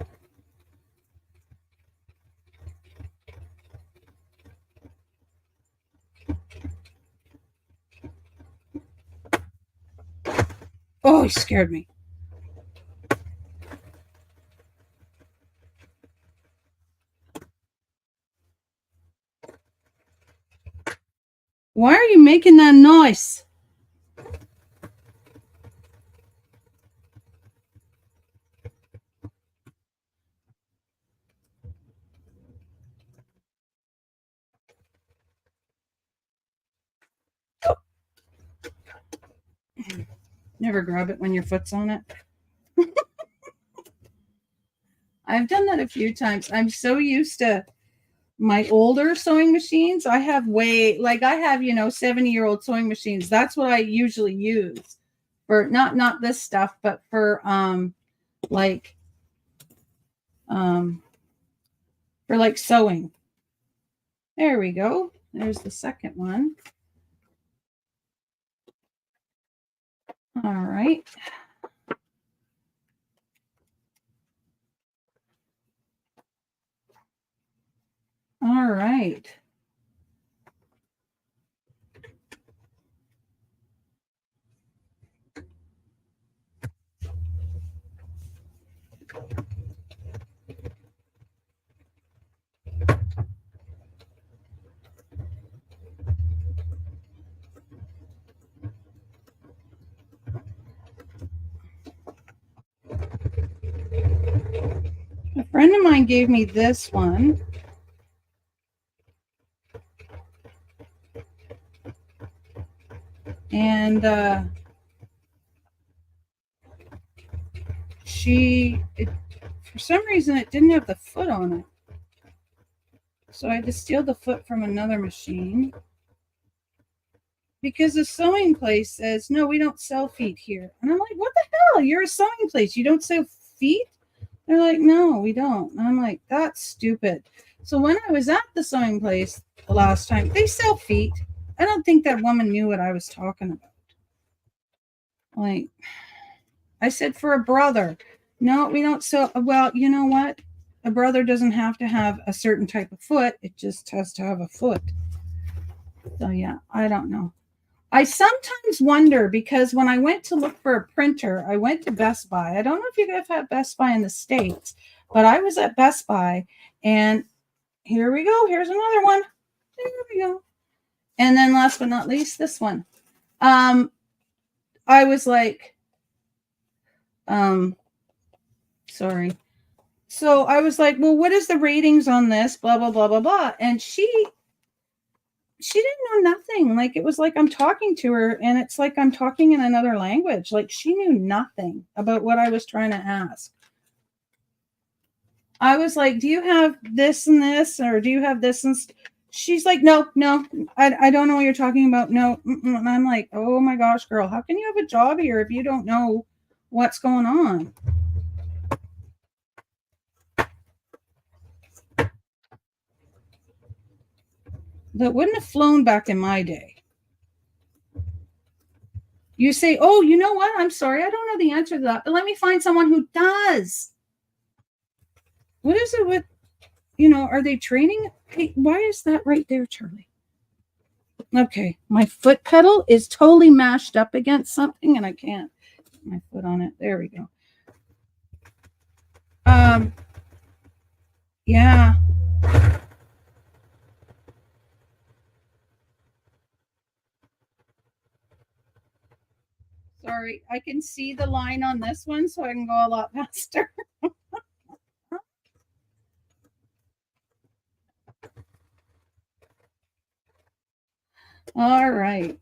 Oh, he scared me. Why are you making that noise? Oh. Never grab it when your foot's on it. I've done that a few times. I'm so used to my older sewing machines. I have I have, 70-year-old sewing machines. That's what I usually use for not this stuff, but for sewing. There we go. There's the second one. All right. All right. A friend of mine gave me this one. And for some reason, it didn't have the foot on it. So I had to steal the foot from another machine. Because the sewing place says, no, we don't sell feet here. And I'm like, what the hell? You're a sewing place. You don't sell feet? They're like, no, we don't. And I'm like, that's stupid. So when I was at the sewing place the last time, they sell feet. I don't think that woman knew what I was talking about. Like, I said for a brother. No, we don't. So, well, you know what? A brother doesn't have to have a certain type of foot. It just has to have a foot. So, yeah, I don't know. I sometimes wonder because when I went to look for a printer, I went to Best Buy. I don't know if you guys have Best Buy in the States, but I was at Best Buy and here we go. Here's another one. There we go. And then last but not least, this one. I was like, sorry. So I was like, well, what is the ratings on this? Blah, blah, blah, blah, blah. And she didn't know nothing. Like, it was like I'm talking to her and it's like I'm talking in another language. Like, she knew nothing about what I was trying to ask. I was like, do you have this and this? Or do you have this? And she's like, no, I don't know what you're talking about. No. And I'm like, oh my gosh, girl, how can you have a job here if you don't know what's going on? That wouldn't have flown back in my day. You say, oh, you know what? I'm sorry. I don't know the answer to that, but let me find someone who does. What is it with, are they training? Hey, why is that right there, Charlie? Okay. My foot pedal is totally mashed up against something and I can't put my foot on it. There we go. Yeah. Sorry, I can see the line on this one, so I can go a lot faster. All right.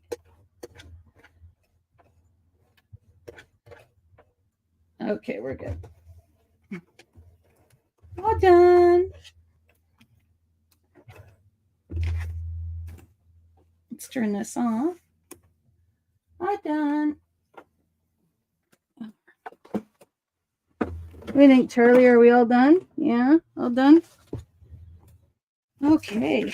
Okay, we're good. All done. Let's turn this off. All done. What do you think, Charlie? Are we all done? Yeah, all done? Okay.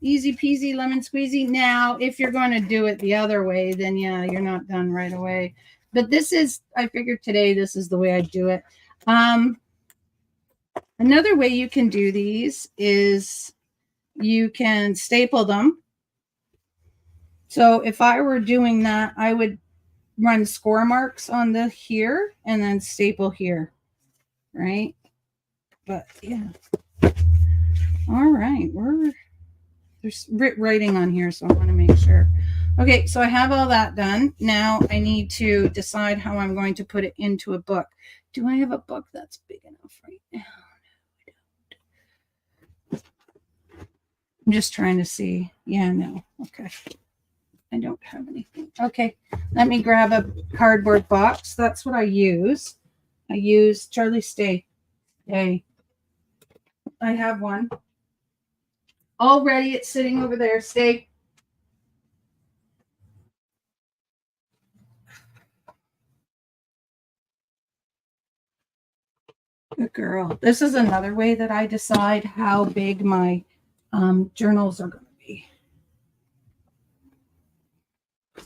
Easy peasy lemon squeezy. Now, if you're going to do it the other way, then yeah, you're not done right away. But this is, I figured today, this is the way I do it. Another way you can do these is you can staple them. So if I were doing that, I would run score marks on the here and then staple here, right? But yeah. All right, there's writing on here, so I want to make sure. Okay, so I have all that done. Now I need to decide how I'm going to put it into a book. Do I have a book that's big enough right now? No, I don't. I'm just trying to see. Yeah, no. Okay. I don't have anything. Okay, let me grab a cardboard box. That's what I use. I use Charlie Stay. Hey, I have one. Already it's sitting over there. Stay. Good girl. This is another way that I decide how big my journals are going to be.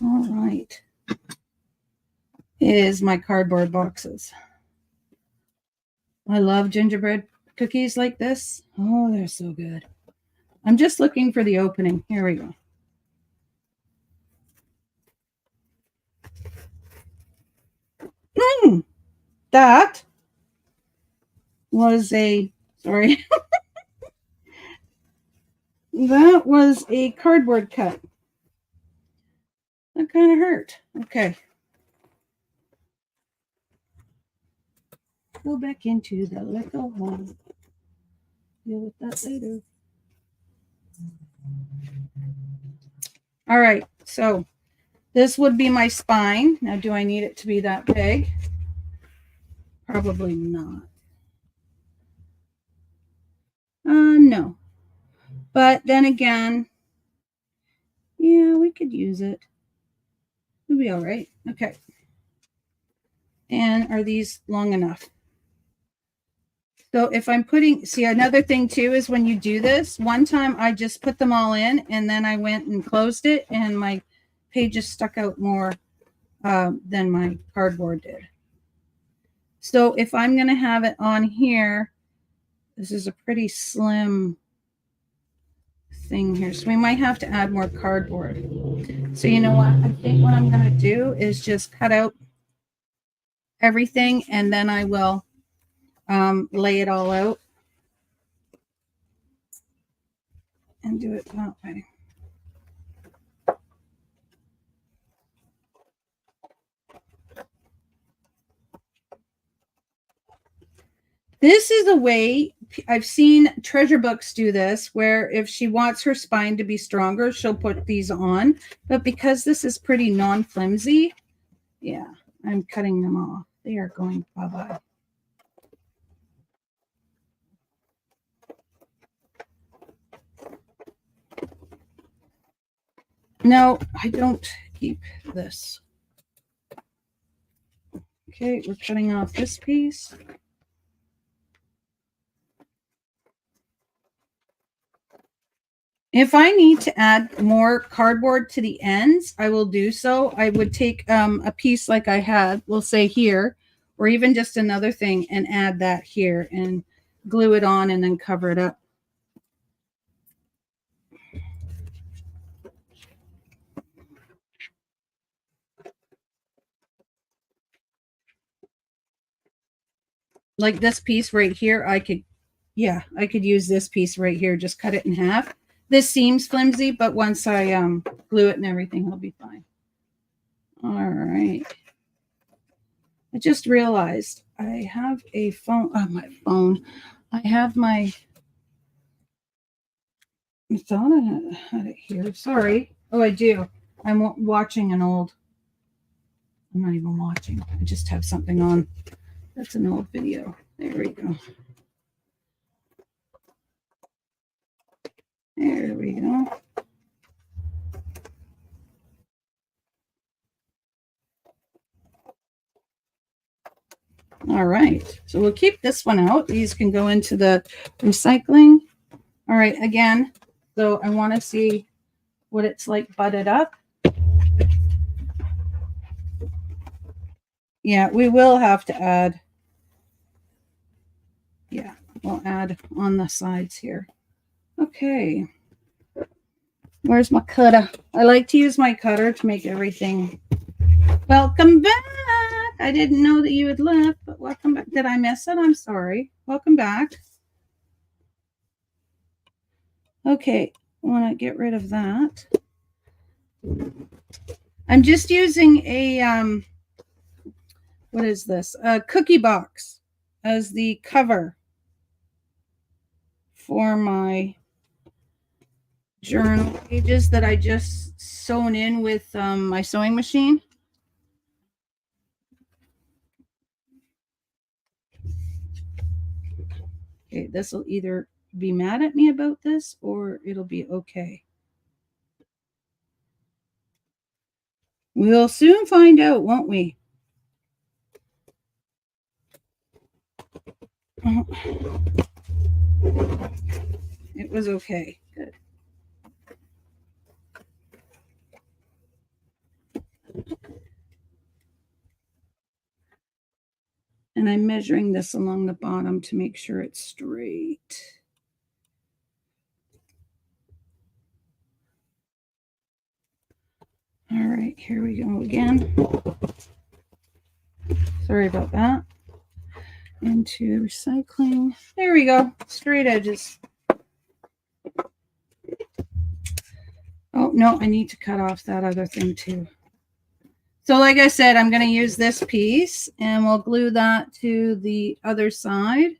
All right. Is my cardboard boxes. I love gingerbread cookies like this. Oh, they're so good. I'm just looking for the opening. Here we go. That was a, sorry. That was a cardboard cut. That kind of hurt. Okay. Go back into the little one. Deal with that later. All right. So this would be my spine. Now, do I need it to be that big? Probably not. No. But then again, yeah, we could use it. It'll be all right. Okay. And are these long enough? So if I'm putting, see, another thing too is when you do this, one time I just put them all in and then I went and closed it and my pages stuck out more than my cardboard did. So if I'm going to have it on here, this is a pretty slim thing here. So we might have to add more cardboard. So you know what? I think what I'm going to do is just cut out everything and then I will lay it all out and do it that way. This is a way I've seen treasure books do this, where if she wants her spine to be stronger, she'll put these on. But because this is pretty non-flimsy, yeah, I'm cutting them off. They are going bye-bye. No, I don't keep this. Okay, we're cutting off this piece. If I need to add more cardboard to the ends, I will do so. I would take a piece like I had, we'll say here, or even just another thing and add that here and glue it on and then cover it up. Like this piece right here, I could use this piece right here, just cut it in half. This seems flimsy, but once I glue it and everything, it'll be fine. All right. I just realized I have a phone. My phone. I have my. I thought I had it here. Sorry. Oh, I do. I'm watching an old. I'm not even watching. I just have something on. That's an old video. There we go. There we go. All right, so we'll keep this one out. These can go into the recycling. All right, again, so I want to see what it's like butted up. Yeah, we will have to add. Yeah, we'll add on the sides here. Okay. Where's my cutter? I like to use my cutter to make everything. Welcome back. I didn't know that you had left, but welcome back. Did I miss it? I'm sorry. Welcome back. Okay, I want to get rid of that. I'm just using a, what is this? A cookie box as the cover for my journal pages that I just sewn in with my sewing machine. Okay, this will either be mad at me about this or it'll be okay. We'll soon find out, won't we? It was okay. Good. And I'm measuring this along the bottom to make sure it's straight. All right, here we go again. Sorry about that. Into recycling. There we go. Straight edges. Oh, no, I need to cut off that other thing too. So like I said, I'm going to use this piece and we'll glue that to the other side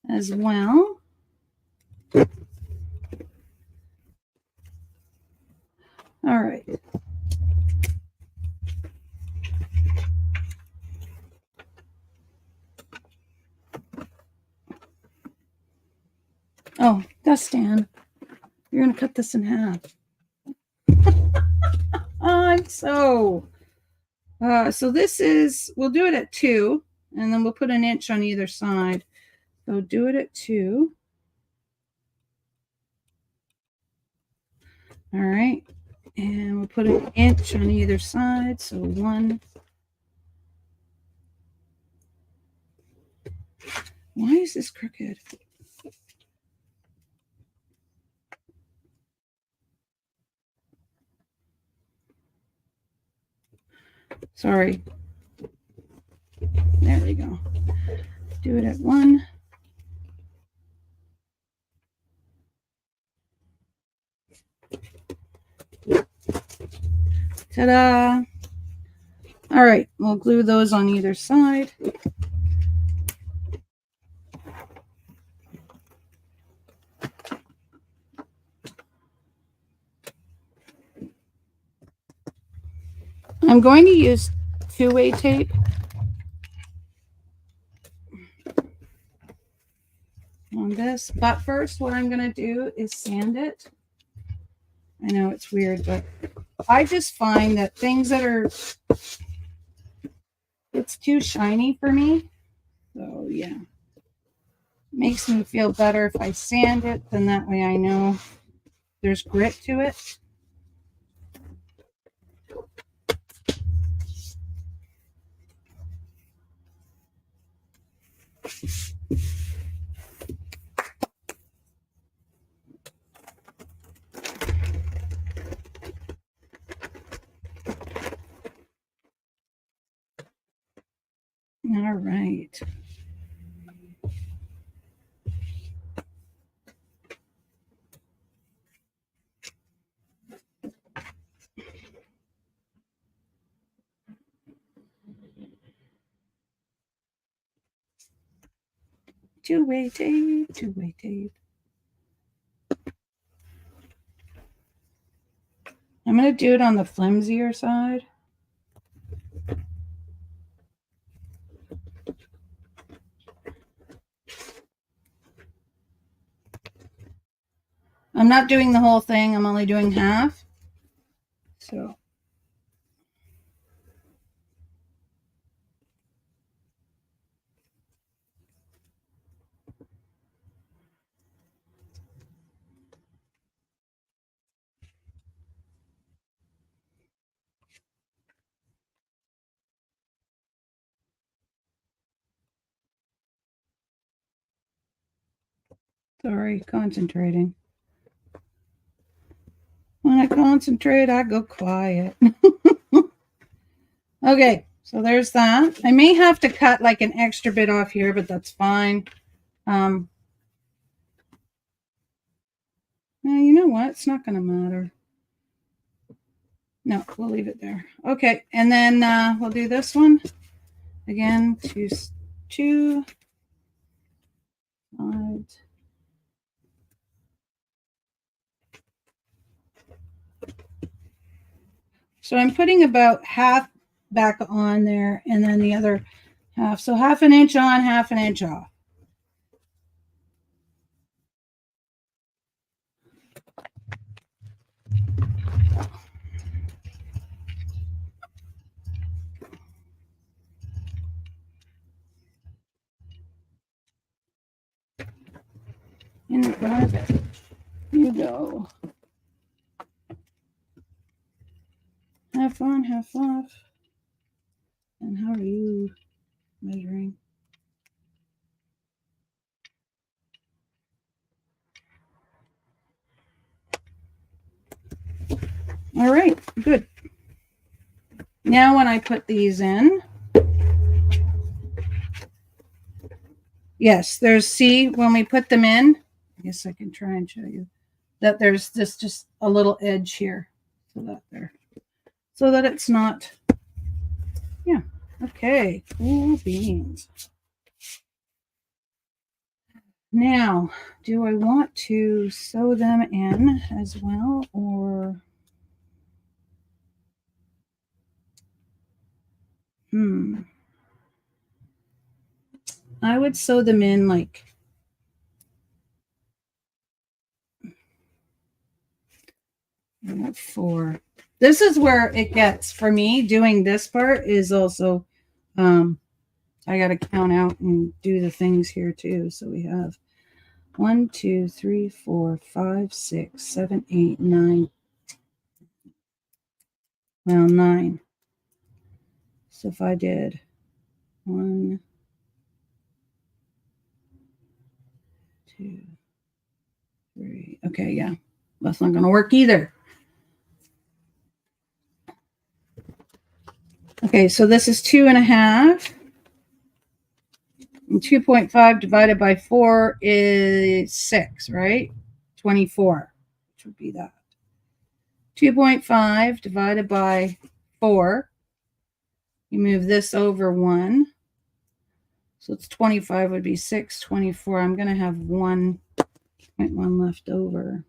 as well. All right. Oh, Dustin, you're going to cut this in half. So this is, we'll do it at 2. And then we'll put an inch on either side. So do it at 2. All right. And we'll put an inch on either side. So 1. Why is this crooked? Sorry. There we go. Do it at 1. Ta-da! All right, we'll glue those on either side. I'm going to use 2-way tape. On this, but first what I'm going to do is sand it. I know it's weird, but I just find that things that are, it's too shiny for me. So yeah, makes me feel better if I sand it, then that way I know there's grit to it. All right. Two-way tape, two-way tape. I'm going to do it on the flimsier side. I'm not doing the whole thing. I'm only doing half. So. Sorry, concentrating. When I concentrate, I go quiet. Okay, so there's that. I may have to cut like an extra bit off here, but that's fine. Now, you know what? It's not going to matter. No, we'll leave it there. Okay, and then we'll do this one. Again, two sides. So I'm putting about half back on there and then the other half. So half an inch on, half an inch off. In the garbage. You go. Half on, half off. And how are you measuring? All right, good. Now when I put these in, yes, there's, see, when we put them in, I guess I can try and show you that there's this just a little edge here. So that it's not, yeah, okay, cool beans. Now, do I want to sew them in as well, or I would sew them in like four. This is where it gets, for me, doing this part is also I got to count out and do the things here too. So we have 1, 2, 3, 4, 5, 6, 7, 8, 9. Well, 9. So if I did 1, 2, 3. Okay, yeah. That's not going to work either. Okay, so this is 2.5. And 2.5 divided by 4 is 6, right? 24, which would be that. 2.5 divided by 4. You move this over 1. So it's 25 would be 6, 24. I'm going to have 1.1 left over.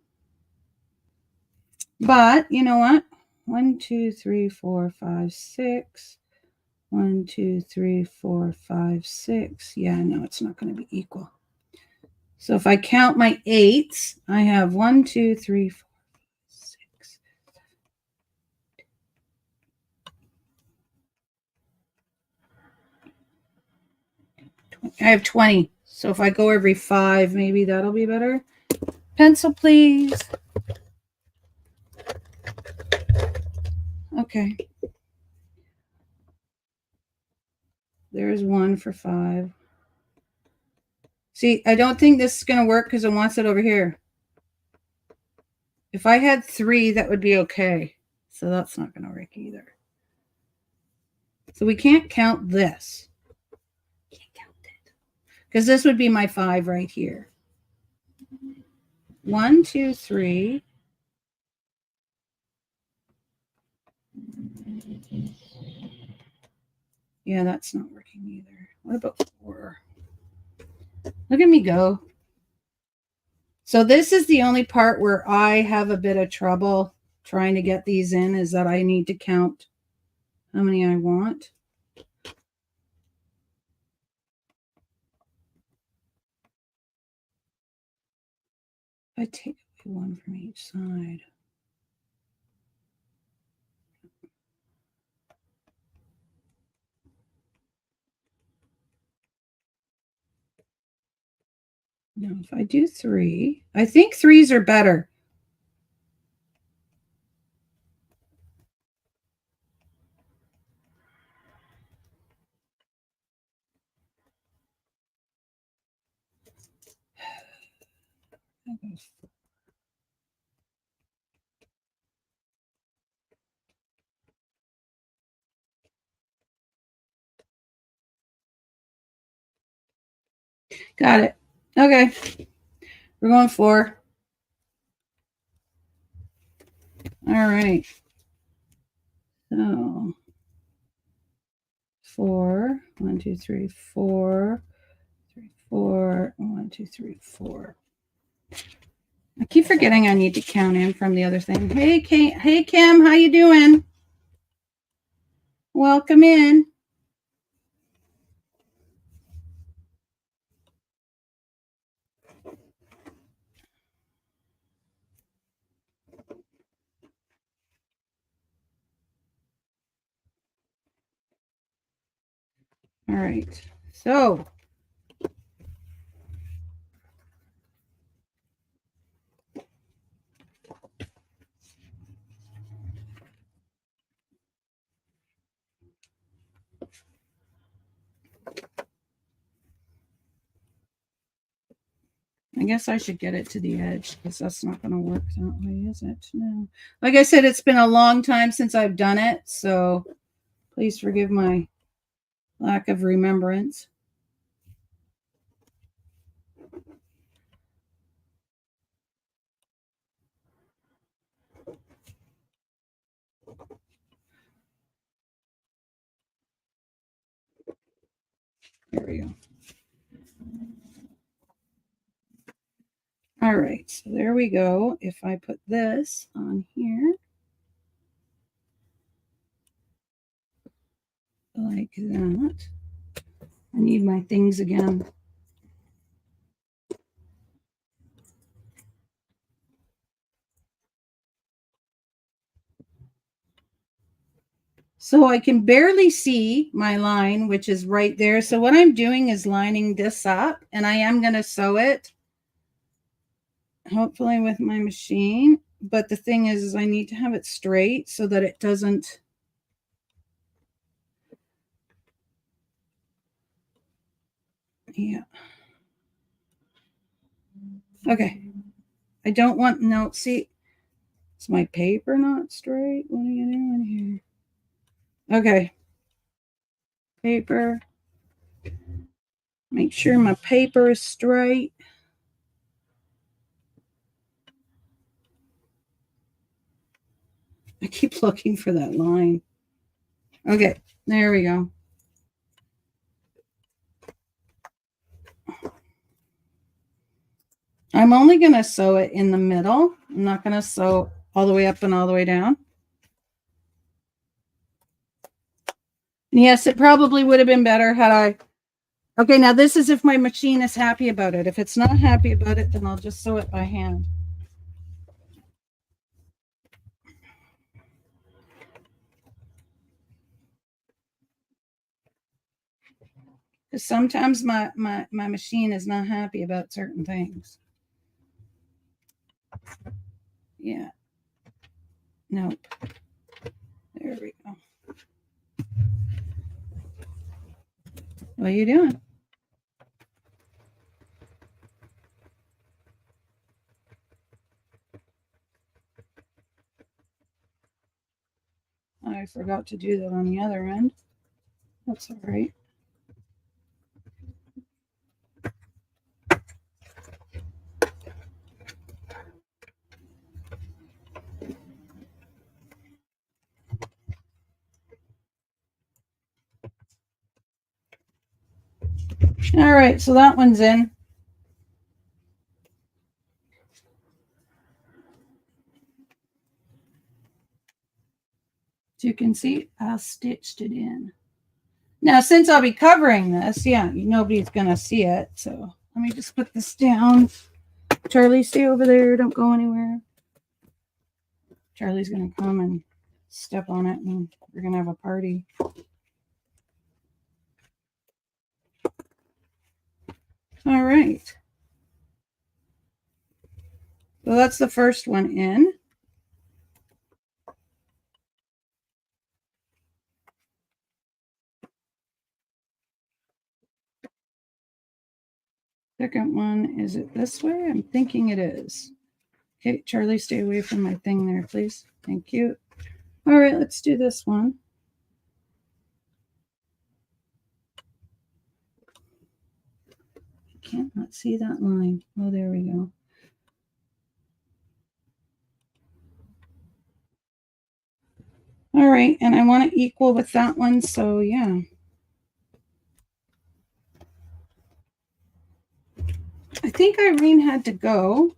But you know what? 1, 2, 3, 4, 5, 6. 1, 2, 3, 4, 5, 6. Yeah, no, it's not going to be equal. So if I count my 8s, I have 1, 2, 3, 4, 6. I have 20. So if I go every 5, maybe that'll be better. Pencil, please. Okay. There's 1 for 5. See, I don't think this is going to work because it wants it over here. If I had 3, that would be okay. So that's not going to work either. So we can't count this. Can't count it. Because this would be my 5 right here. 1, 2, 3. Yeah, that's not working either. What about 4? Look at me go. So this is the only part where I have a bit of trouble trying to get these in, is that I need to count how many I want. I take away 1 from each side. Now, if I do 3, I think 3s are better. Got it. Okay. We're going 4. All right. So 4, 1, 2, 3, 4, 3, 4, 1, 2, 3, 4. I keep forgetting I need to count in from the other thing. Hey, Kim. Hey, Kim. How you doing? Welcome in. All right. So I guess I should get it to the edge because that's not going to work that way, is it? No. Like I said, it's been a long time since I've done it, so please forgive my lack of remembrance. There we go. All right, so there we go. If I put this on here, like that, I need my things again. So I can barely see my line, which is right there. So what I'm doing is lining this up, and I am going to sew it, hopefully with my machine. But the thing is I need to have it straight so that it doesn't. Yeah. Okay. I don't want, no, see, is my paper not straight? What are you doing here? Okay. Paper. Make sure my paper is straight. I keep looking for that line. Okay, there we go. I'm only going to sew it in the middle. I'm not going to sew all the way up and all the way down. And yes, it probably would have been better had I. Okay, now this is if my machine is happy about it. If it's not happy about it, then I'll just sew it by hand. Because sometimes my machine is not happy about certain things. Yeah. Nope. There we go. What are you doing? I forgot to do that on the other end. That's all right. All right, so that one's in. So you can see I stitched it in. Now, since I'll be covering this, yeah, nobody's going to see it. So let me just put this down. Charlie, stay over there. Don't go anywhere. Charlie's going to come and step on it, and we're going to have a party. All right. So that's the first one in. Second one, is it this way? I'm thinking it is. Okay, Charlie, stay away from my thing there, please. Thank you. All right, let's do this one. I can't not see that line. Oh, there we go. All right, and I want to equal with that one, so yeah. I think Irene had to go.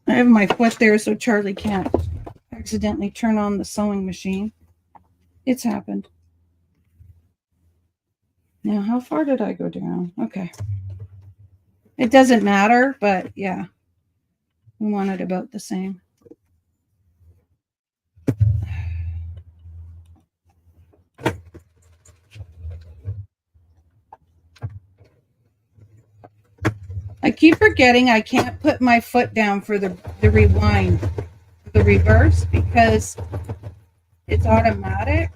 I have my foot there so Charlie can't accidentally turn on the sewing machine. It's happened. Now, how far did I go down? Okay. It doesn't matter, but yeah, we want it about the same. I keep forgetting I can't put my foot down for the rewind, the reverse, because it's automatic.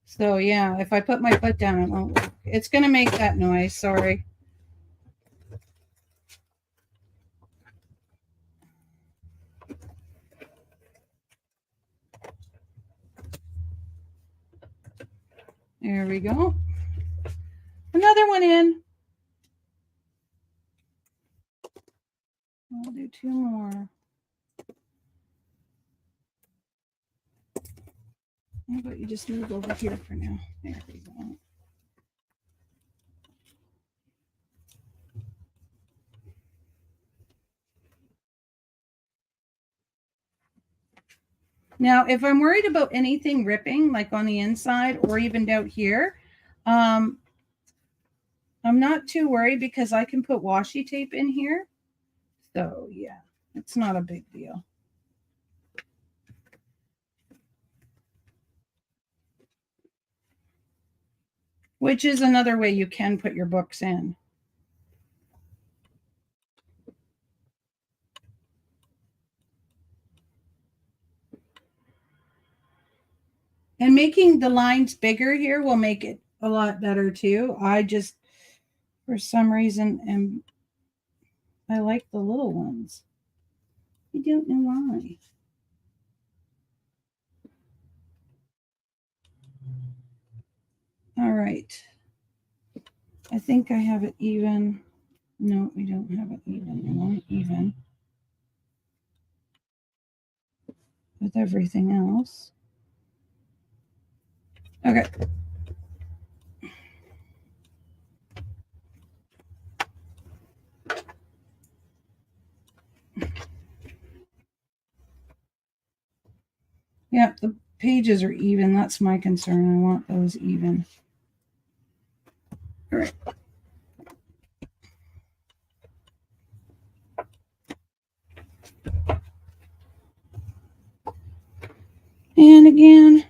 So yeah, if I put my foot down, it won't work. It's going to make that noise. Sorry. There we go. Another one in. I'll do two more. How about you just move over here for now? There we go. Now, if I'm worried about anything ripping, like on the inside or even down here, I'm not too worried because I can put washi tape in here. So yeah, it's not a big deal. Which is another way you can put your books in. And making the lines bigger here will make it a lot better too. I just, for some reason, I like the little ones. I don't know why. All right. I think I have it even. No, we don't have it even. I want it even with everything else. Okay. Yep, the pages are even. That's my concern. I want those even. All right. And again.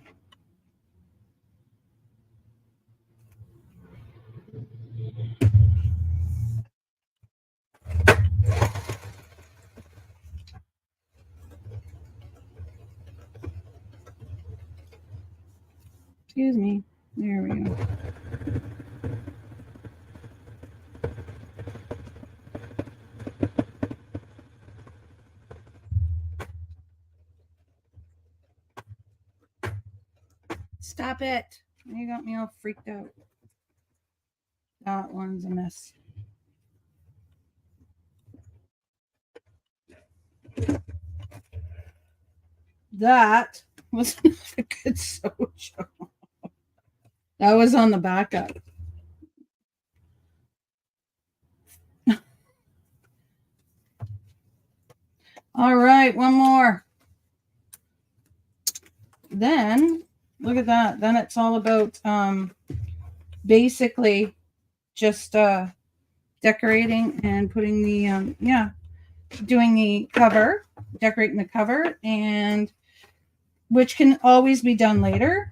Excuse me. There we go. Stop it. You got me all freaked out. That one's a mess. That was not a good sojo. That was on the backup. All right, one more. Then, look at that. Then it's all about basically just decorating and putting the, doing the cover, decorating the cover, and which can always be done later.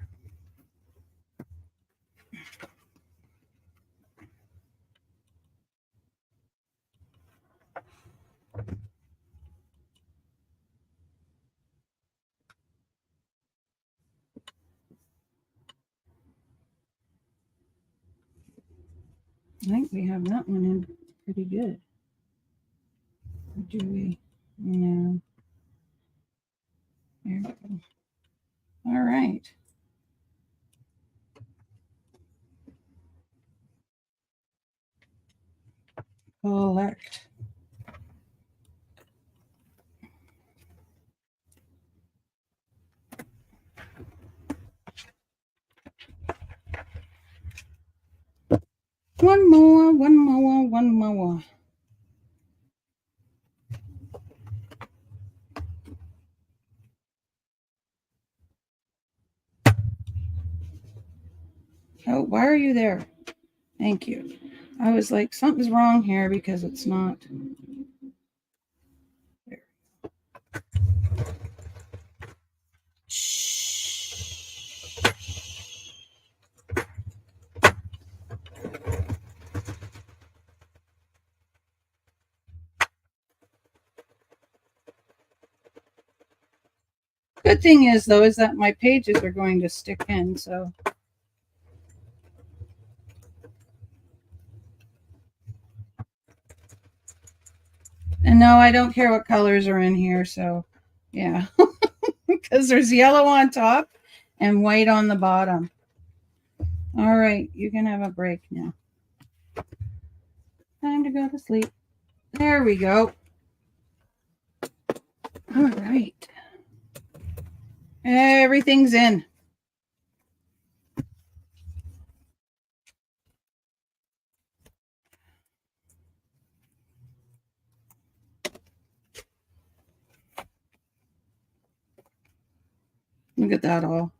I think we have that one in pretty good. Do we? No. There we go. All right. Collect. One more, one more, one more. Oh, why are you there? Thank you. I was like, something's wrong here because it's not. There. Shh. Good thing is, though, is that my pages are going to stick in, so. And no, I don't care what colors are in here, so yeah. Because there's yellow on top and white on the bottom. All right, you can have a break now. Time to go to sleep. There we go. All right. Everything's in. Look at that all.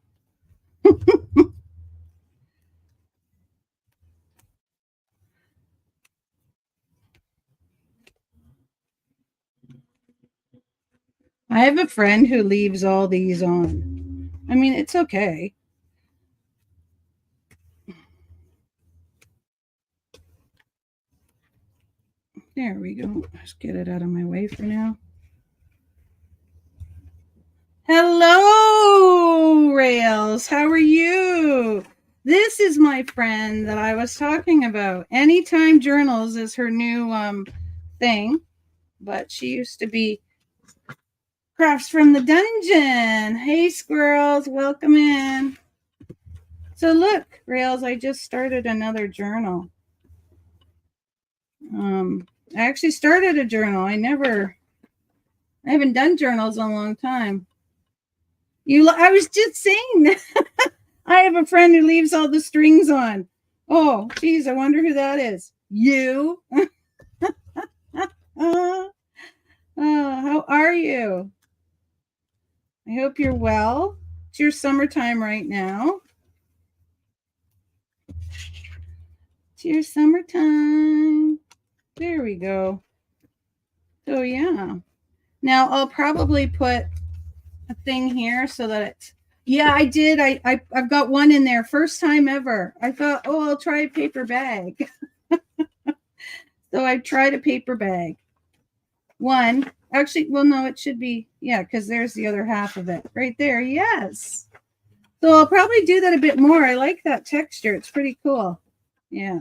I have a friend who leaves all these on. I mean, it's okay. There we go. Let's get it out of my way for now. Hello, Rails. How are you? This is my friend that I was talking about. Anytime Journals is her new thing, but she used to be Crafts from the Dungeon. Hey, squirrels, welcome in. So look, Rails, I just started another journal. I actually started a journal. I haven't done journals in a long time. I was just saying that. I have a friend who leaves all the strings on. Oh, geez, I wonder who that is. You? How are you? I hope you're well. It's your summertime right now. It's your summertime. There we go. So yeah. Now I'll probably put a thing here so that it's, yeah, I did. I've got one in there. First time ever. I thought, oh, I'll try a paper bag. So I tried a paper bag. One. Actually, well, no, it should be, yeah, because there's the other half of it right there. Yes. So I'll probably do that a bit more. I like that texture. It's pretty cool. Yeah.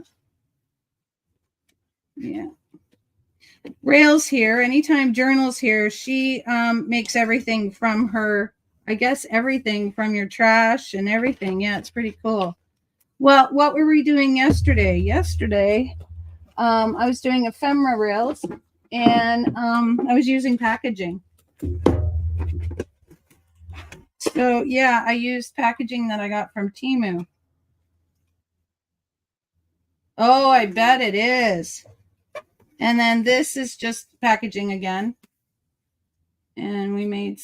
Yeah. Rails here. Anytime Journal's here, she makes everything from her, I guess everything from your trash and everything. Yeah, it's pretty cool. Well, what were we doing yesterday? Yesterday, I was doing ephemera rails, and I was using packaging. So yeah, I used packaging that I got from Temu. Oh, I bet it is. And then this is just packaging again. And I made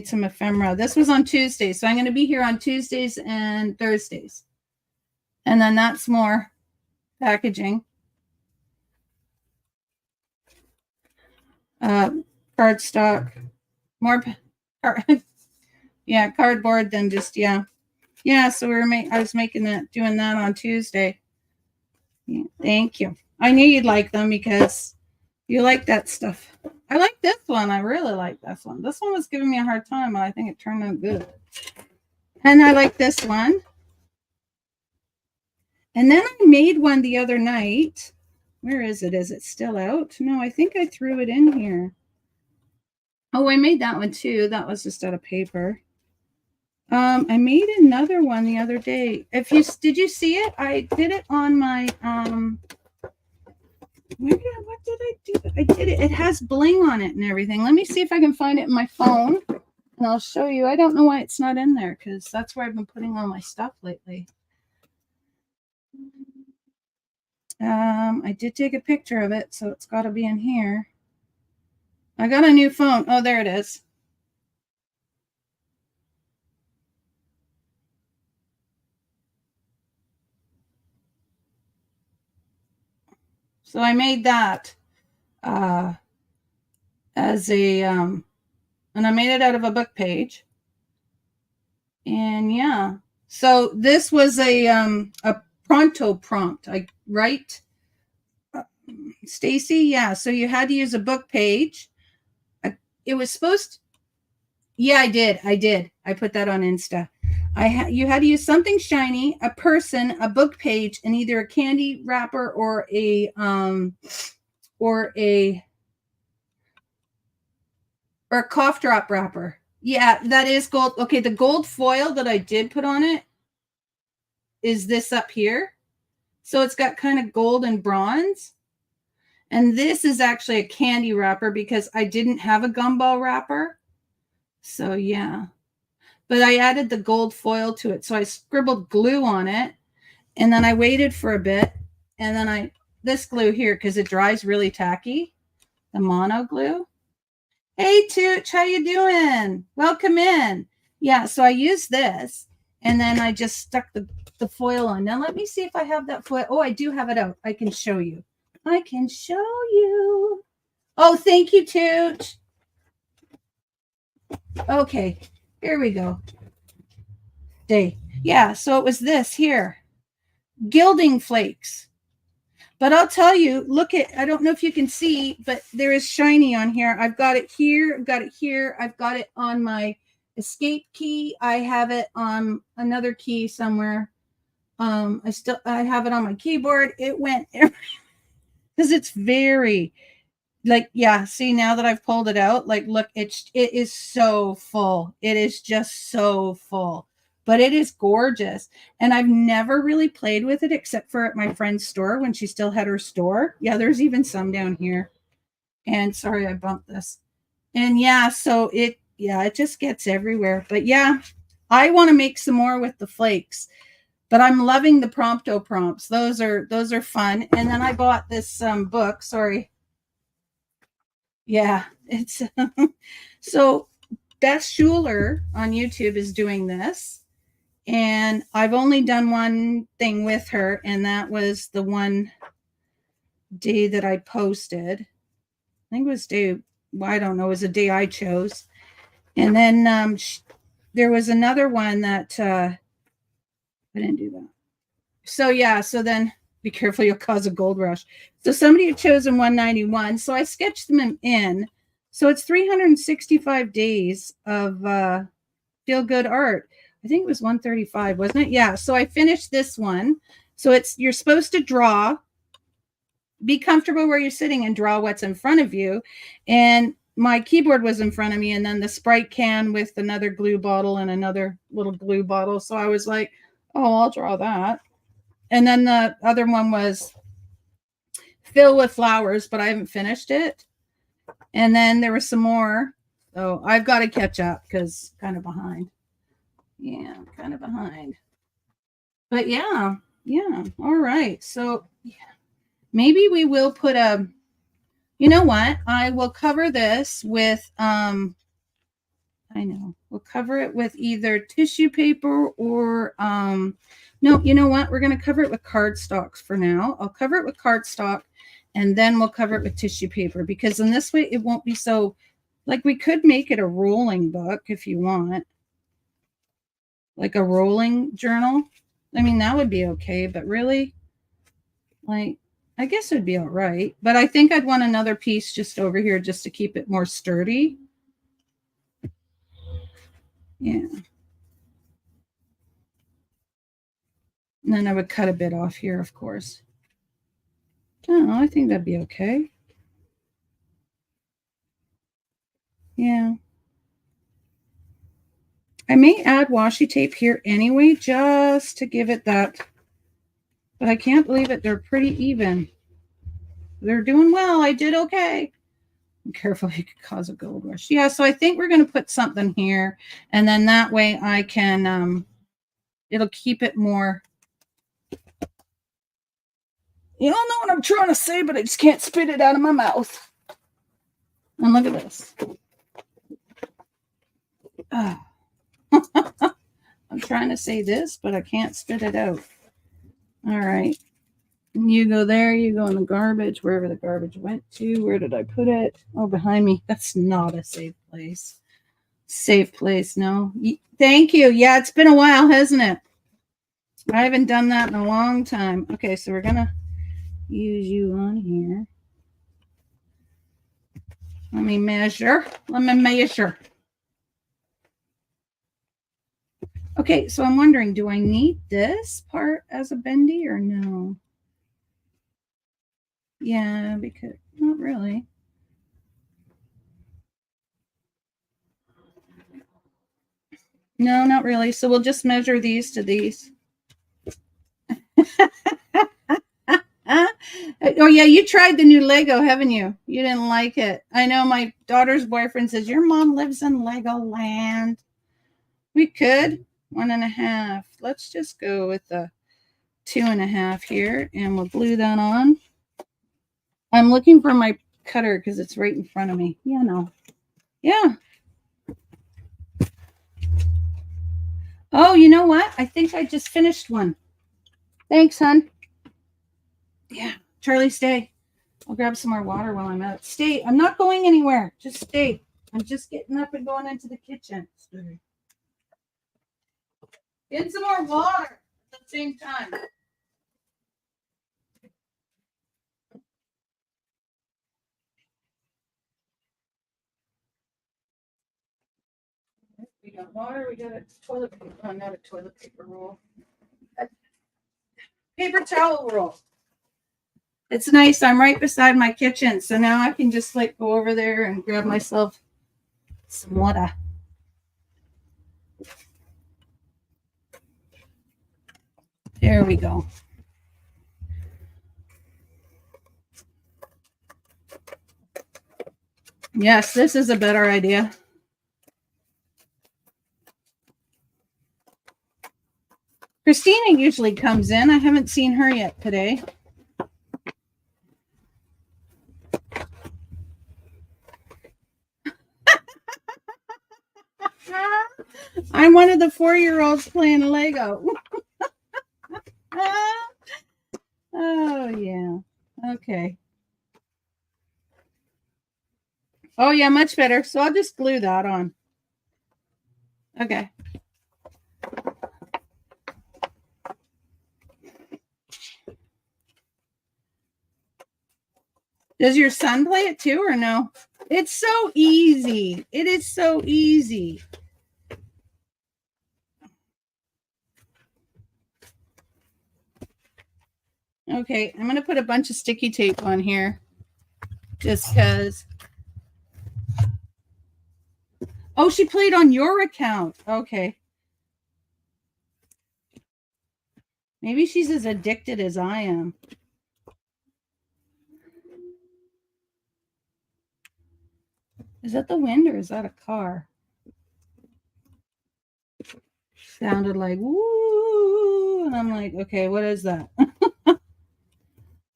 some ephemera. This was on Tuesday. So I'm going to be here on Tuesdays and Thursdays. And then that's more packaging. Cardstock. More yeah, cardboard than just, yeah. Yeah, so I was doing that on Tuesday. Yeah, thank you. I knew you'd like them because you like that stuff. I like this one. I really like this one. This one was giving me a hard time, but I think it turned out good. And I like this one. And then I made one the other night. Where is it? Is it still out? No, I think I threw it in here. Oh, I made that one too. That was just out of paper. I made another one the other day. Did you see it? I did it on my what did I do? I did it. It has bling on it and everything. Let me see if I can find it in my phone, and I'll show you. I don't know why it's not in there because that's where I've been putting all my stuff lately. I did take a picture of it, so it's got to be in here. I got a new phone. Oh, there it is. So I made that as a, and I made it out of a book page. And yeah, so this was a pronto prompt. Right, Stacy? Yeah, so you had to use a book page. It was supposed to, yeah, I did. I put that on Insta. You had to use something shiny, a person, a book page, and either a candy wrapper or a cough drop wrapper. Yeah, that is gold. Okay, the gold foil that I did put on it is this up here. So it's got kind of gold and bronze. And this is actually a candy wrapper because I didn't have a gumball wrapper. So yeah. But I added the gold foil to it. So I scribbled glue on it. And then I waited for a bit. And then this glue here, because it dries really tacky, the mono glue. Hey, Tooch, how you doing? Welcome in. Yeah, so I used this and then I just stuck the foil on. Now let me see if I have that foil. Oh, I do have it out. I can show you. I can show you. Oh, thank you, Toot. Okay, here we go. Yeah, so it was this here. Gilding flakes. But I'll tell you, look at, I don't know if you can see, but there is shiny on here. I've got it here. I've got it here. I've got it on my escape key. I have it on another key somewhere. I have it on my keyboard. It went because it's very like, yeah, see now that I've pulled it out, like, look, it is so full. It is just so full, but it is gorgeous. And I've never really played with it except for at my friend's store when she still had her store. Yeah, there's even some down here. And sorry, I bumped this. And yeah, so it just gets everywhere. But yeah, I want to make some more with the flakes. But I'm loving the Prompto prompts. Those are fun. And then I bought this book. Sorry. Yeah, it's so Beth Schuler on YouTube is doing this. And I've only done one thing with her, and that was the one day that I posted. I think it was I don't know, it was a day I chose. And then there was another one that I didn't do that. So yeah, so then be careful, you'll cause a gold rush. So somebody had chosen 191. So I sketched them in. So it's 365 days of feel good art. I think it was 135, wasn't it? Yeah. So I finished this one. So you're supposed to draw, be comfortable where you're sitting and draw what's in front of you. And my keyboard was in front of me, and then the Sprite can with another glue bottle and another little glue bottle. So I was like, oh, I'll draw that. And then the other one was fill with flowers, but I haven't finished it. And then there was some more. So I've got to catch up because kind of behind. Yeah, I'm kind of behind. But yeah. All right. So yeah, maybe we will put you know what? I will cover this with I know. We'll cover it with either tissue paper or no, you know what? We're going to cover it with cardstock for now. I'll cover it with cardstock and then we'll cover it with tissue paper because in this way it won't be so, like, we could make it a rolling book if you want. Like a rolling journal. I mean, that would be okay, but really, like, I guess it would be all right. But I think I'd want another piece just over here just to keep it more sturdy. Yeah. And then I would cut a bit off here, of course. Oh, I think that'd be okay. Yeah. I may add washi tape here anyway, just to give it that. But I can't believe it. They're pretty even. They're doing well. I did okay. I'm careful, you could cause a gold rush. Yeah, so I think we're going to put something here. And then that way I can, it'll keep it more. You all know what I'm trying to say, but I just can't spit it out of my mouth. And look at this. Oh. I'm trying to say this, but I can't spit it out. All right. You go there, you go in the garbage, wherever the garbage went to. Where did I put it? Oh, behind me. That's not a safe place. Safe place, no. Thank you. Yeah, it's been a while, hasn't it? I haven't done that in a long time. Okay, so we're going to use you on here. Let me measure. Okay, so I'm wondering, do I need this part as a bendy or no? Yeah, because not really. No, not really. So we'll just measure these to these. Oh yeah, you tried the new Lego, haven't you? You didn't like it. I know my daughter's boyfriend says your mom lives in Legoland. We could 1.5. Let's just go with the 2.5 here, and we'll glue that on. I'm looking for my cutter because it's right in front of me. Yeah, no. Yeah. Oh, you know what? I think I just finished one. Thanks, hon. Yeah, Charlie, stay. I'll grab some more water while I'm out. Stay. I'm not going anywhere. Just stay. I'm just getting up and going into the kitchen. Get some more water at the same time. We got water. We got a toilet paper. Oh, not a toilet paper roll. A paper towel roll. It's nice. I'm right beside my kitchen, so now I can just like go over there and grab myself some water. There we go. Yes, this is a better idea. Christina usually comes in. I haven't seen her yet today. I'm one of the 4-year-olds playing Lego. Oh, yeah. Okay. Oh, yeah, much better. So I'll just glue that on. Okay. Does your son play it too or no? It's so easy. It is so easy. Okay, I'm going to put a bunch of sticky tape on here just because. Oh, she played on your account. Okay. Maybe she's as addicted as I am. Is that the wind or is that a car? Sounded like woo, and I'm like, okay, what is that?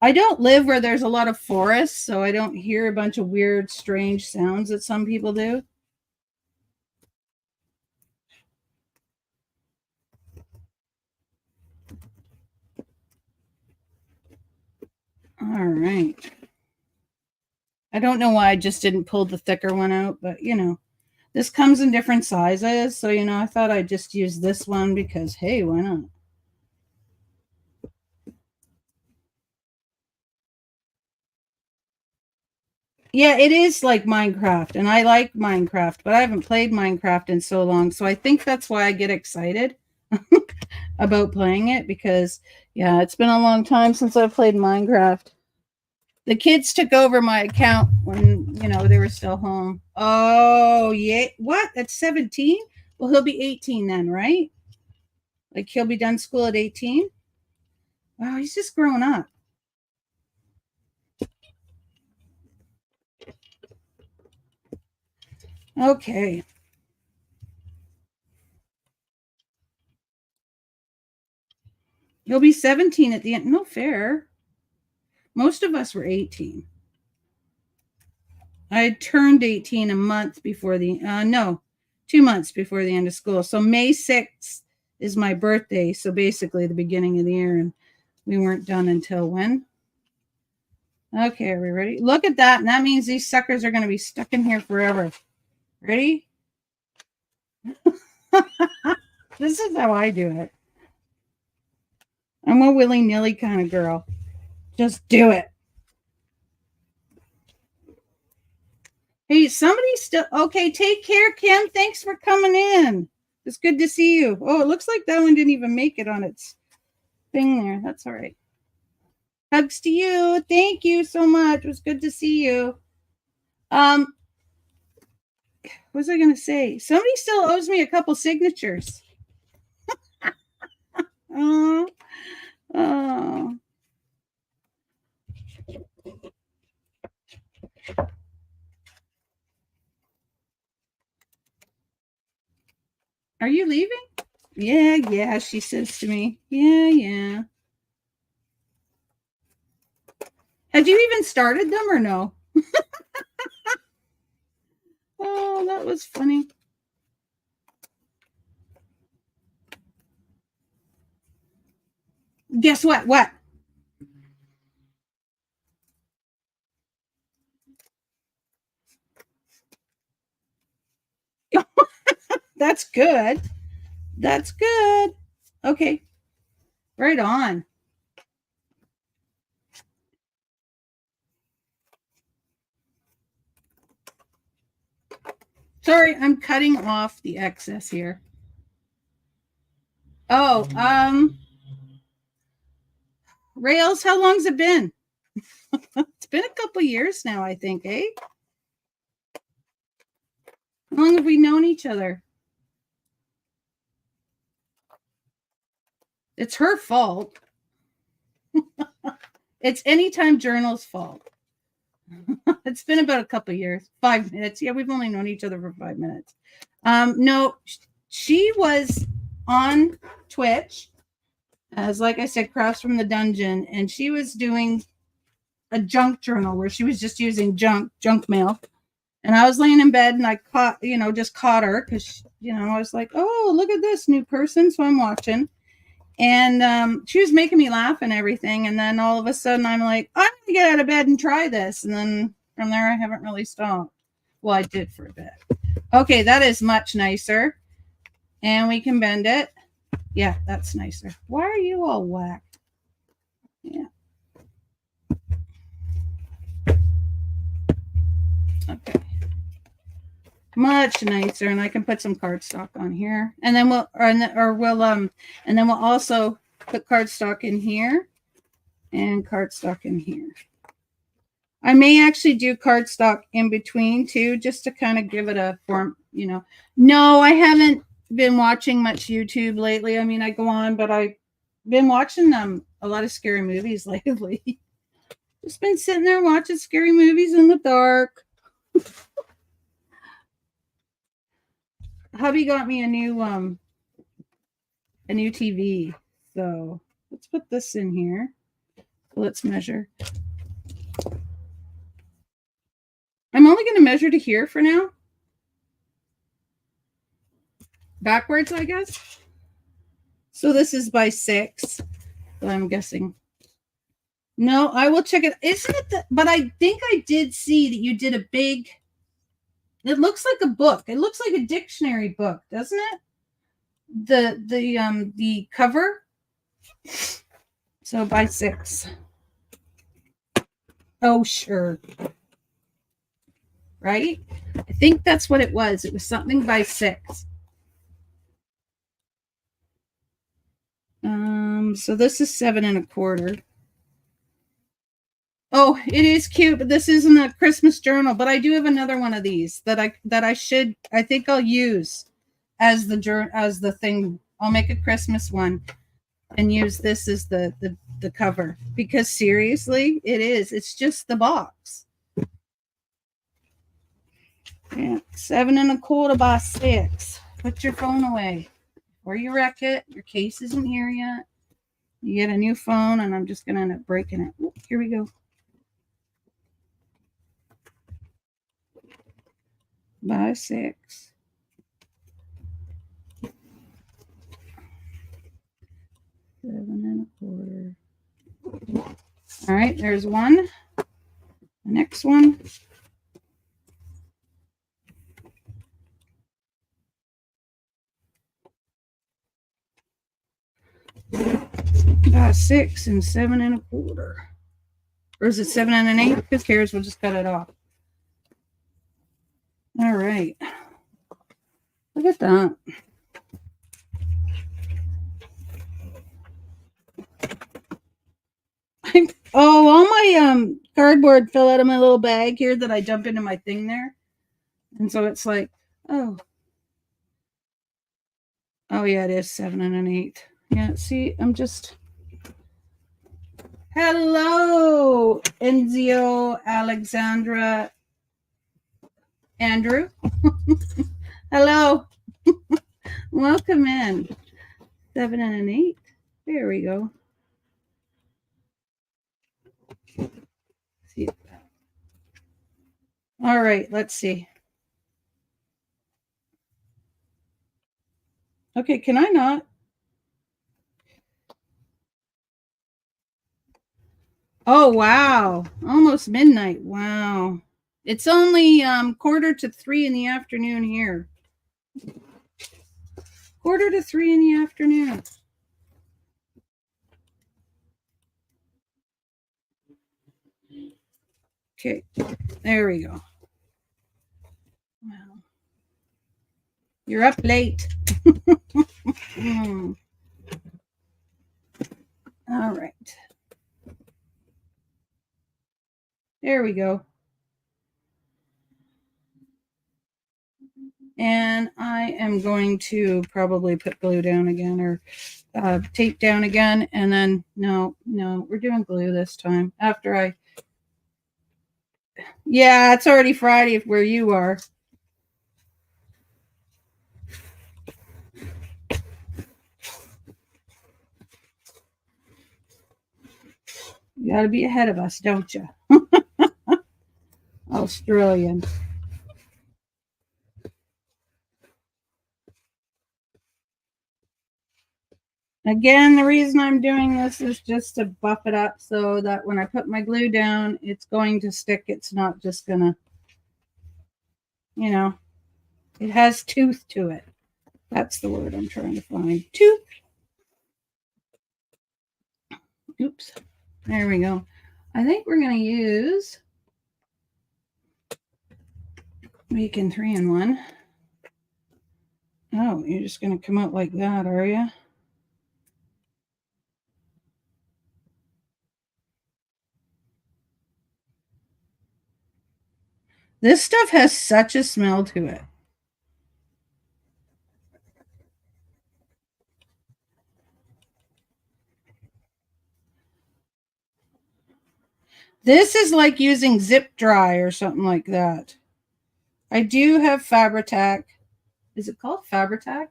I don't live where there's a lot of forests, so I don't hear a bunch of weird, strange sounds that some people do. All right. I don't know why I just didn't pull the thicker one out, but you know, this comes in different sizes. So, you know, I thought I'd just use this one because, hey, why not? Yeah, it is like Minecraft, and I like Minecraft, but I haven't played Minecraft in so long. So I think that's why I get excited about playing it because, yeah, it's been a long time since I've played Minecraft. The kids took over my account when, you know, they were still home. Oh, yeah. What? At 17? Well, he'll be 18 then, right? Like he'll be done school at 18? Wow, he's just grown up. Okay. He'll be 17 at the end. No fair. Most of us were 18. I turned 18 a month before the, no, 2 months before the end of school. So May 6th is my birthday. So basically the beginning of the year. And we weren't done until when? Okay, are we ready? Look at that. And that means these suckers are going to be stuck in here forever. Ready? This is how I do it. I'm a willy-nilly kind of girl. Just do it. Hey, somebody still okay. Take care, Kim. Thanks for coming in. It's good to see you. Oh, it looks like that one didn't even make it on its thing there. That's all right. Hugs to you. Thank you so much. It was good to see you. What was I gonna say? Somebody still owes me a couple signatures. Oh, oh. Are you leaving? Yeah, yeah, she says to me. Yeah, yeah. Had you even started them or no? Oh, that was funny. Guess what? What? That's good. That's good. Okay. Right on. Sorry, I'm cutting off the excess here. Oh, Rails, how long's it been? It's been a couple years now, I think, eh? How long have we known each other? It's her fault. It's Anytime Journal's fault. It's been about a couple years, 5 minutes. Yeah, we've only known each other for 5 minutes. No, she was on Twitch as, like I said, Crafts from the Dungeon, and she was doing a junk journal where she was just using junk mail. And I was laying in bed and I just caught her because, I was like, oh, look at this new person. So I'm watching. And she was making me laugh and everything. And then all of a sudden I'm like, I'm going to get out of bed and try this. And then from there, I haven't really stopped. Well, I did for a bit. Okay, that is much nicer. And we can bend it. Yeah, that's nicer. Why are you all whacked? Yeah. Okay. Much nicer, and I can put some cardstock on here, and then we'll also put cardstock in here and cardstock in here. I may actually do cardstock in between too, just to kind of give it a form, No, I haven't been watching much YouTube lately. I mean, I go on, but I've been watching a lot of scary movies lately. Just been sitting there watching scary movies in the dark. Hubby got me a new TV. So let's put this in here. Let's measure. I'm only going to measure to here for now. Backwards, I guess. So this is by 6. So I'm guessing. No, I will check it. Isn't it? But I think I did see that you did a big. It looks like a book. It looks like a dictionary book, doesn't it? The cover. So by 6. Oh, sure. Right? I think that's what it was. It was something by 6. So this is 7 1/4. Oh, it is cute, but this isn't a Christmas journal. But I do have another one of these that I think I'll use as the thing. I'll make a Christmas one and use this as the cover, because seriously, it is. It's just the box. Yeah, 7 1/4 by 6. Put your phone away before you wreck it. Your case isn't here yet. You get a new phone, and I'm just gonna end up breaking it. Ooh, here we go. By 6. 7 1/4. All right, there's one. The next one. By 6 and 7 1/4. Or is it 7 1/8? Who cares? We'll just cut it off. All right. Look at that. All my cardboard fell out of my little bag here that I dump into my thing there. And so it's like, oh yeah, it is 7 1/8. Yeah, see, I'm just. Hello, Enzio, Alexandra, Andrew. Hello. Welcome in. 7 1/8. There we go. See. All right, let's see. Okay, can I not? Oh, wow. Almost midnight. Wow. It's only 2:45 in the afternoon here. 2:45 in the afternoon. Okay, there we go. Wow. You're up late. All right. There we go. And I am going to probably put glue down again or tape down again. And then, no, we're doing glue this time. Yeah, it's already Friday where you are. You got to be ahead of us, don't you? Australian. Again, the reason I'm doing this is just to buff it up so that when I put my glue down, it's going to stick. It's not just going to, it has tooth to it. That's the word I'm trying to find. Tooth. Oops. There we go. I think we're going to use Weekend 3-in-1. Oh, you're just going to come out like that, are you? This stuff has such a smell to it. This is like using Zip Dry or something like that. I do have Fabri-Tac. Is it called Fabri-Tac?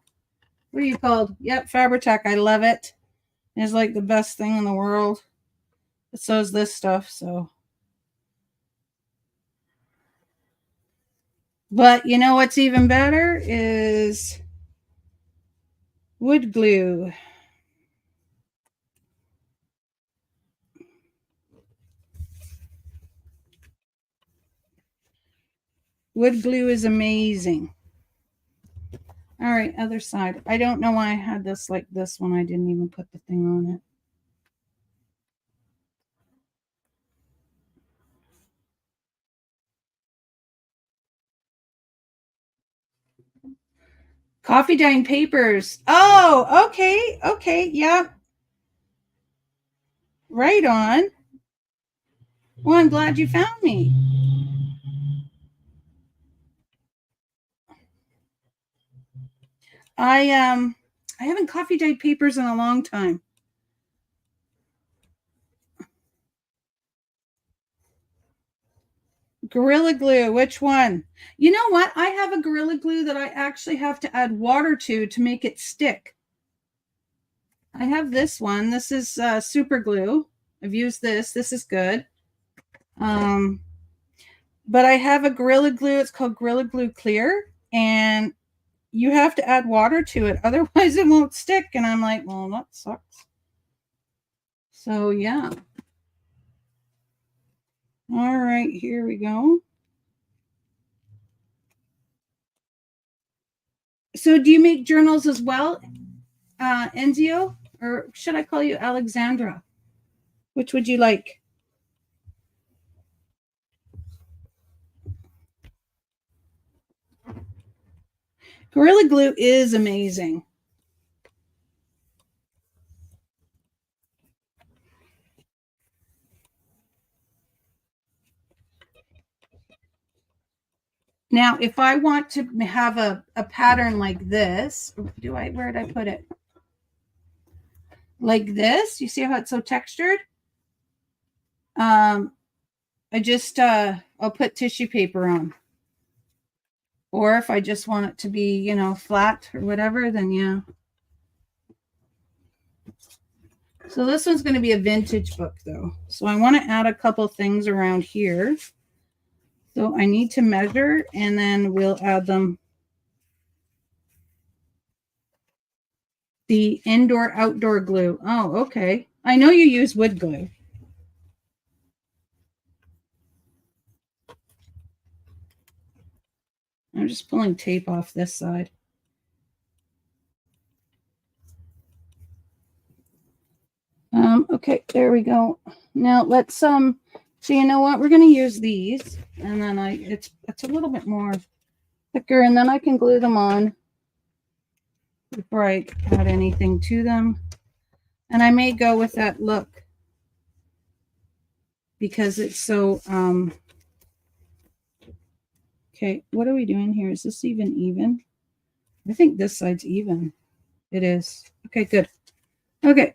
What are you called? Yep, Fabri-Tac. I love it. It's like the best thing in the world. But so is this stuff, so. But you know what's even better is wood glue. Wood glue is amazing. All right, other side. I don't know why I had this like this when I didn't even put the thing on it. Coffee dyeing papers. Oh, okay. Okay. Yeah. Right on. Well, I'm glad you found me. I haven't coffee dyed papers in a long time. Gorilla Glue, which one? You know what? I have a Gorilla Glue that I actually have to add water to make it stick. I have this one. This is super glue. I've used this. This is good. But I have a Gorilla Glue. It's called Gorilla Glue Clear. And you have to add water to it. Otherwise, it won't stick. And I'm like, well, that sucks. So, yeah. All right, here we go. So do you make journals as well, Enzio? Or should I call you Alexandra? Which would you like? Gorilla Glue is amazing. Now, if I want to have a pattern like this, where did I put it? Like this, you see how it's so textured? I just, I'll put tissue paper on. Or if I just want it to be, flat or whatever, then yeah. So this one's going to be a vintage book though. So I want to add a couple things around here. So I need to measure and then we'll add them. The indoor outdoor glue. Oh, okay. I know you use wood glue. I'm just pulling tape off this side. Okay, there we go. Now let's so you know what, we're going to use these, and then it's a little bit more thicker, and then I can glue them on before I add anything to them. And I may go with that look because it's so okay, what are we doing here? Is this even? I think this side's even. It is. Okay, good. Okay.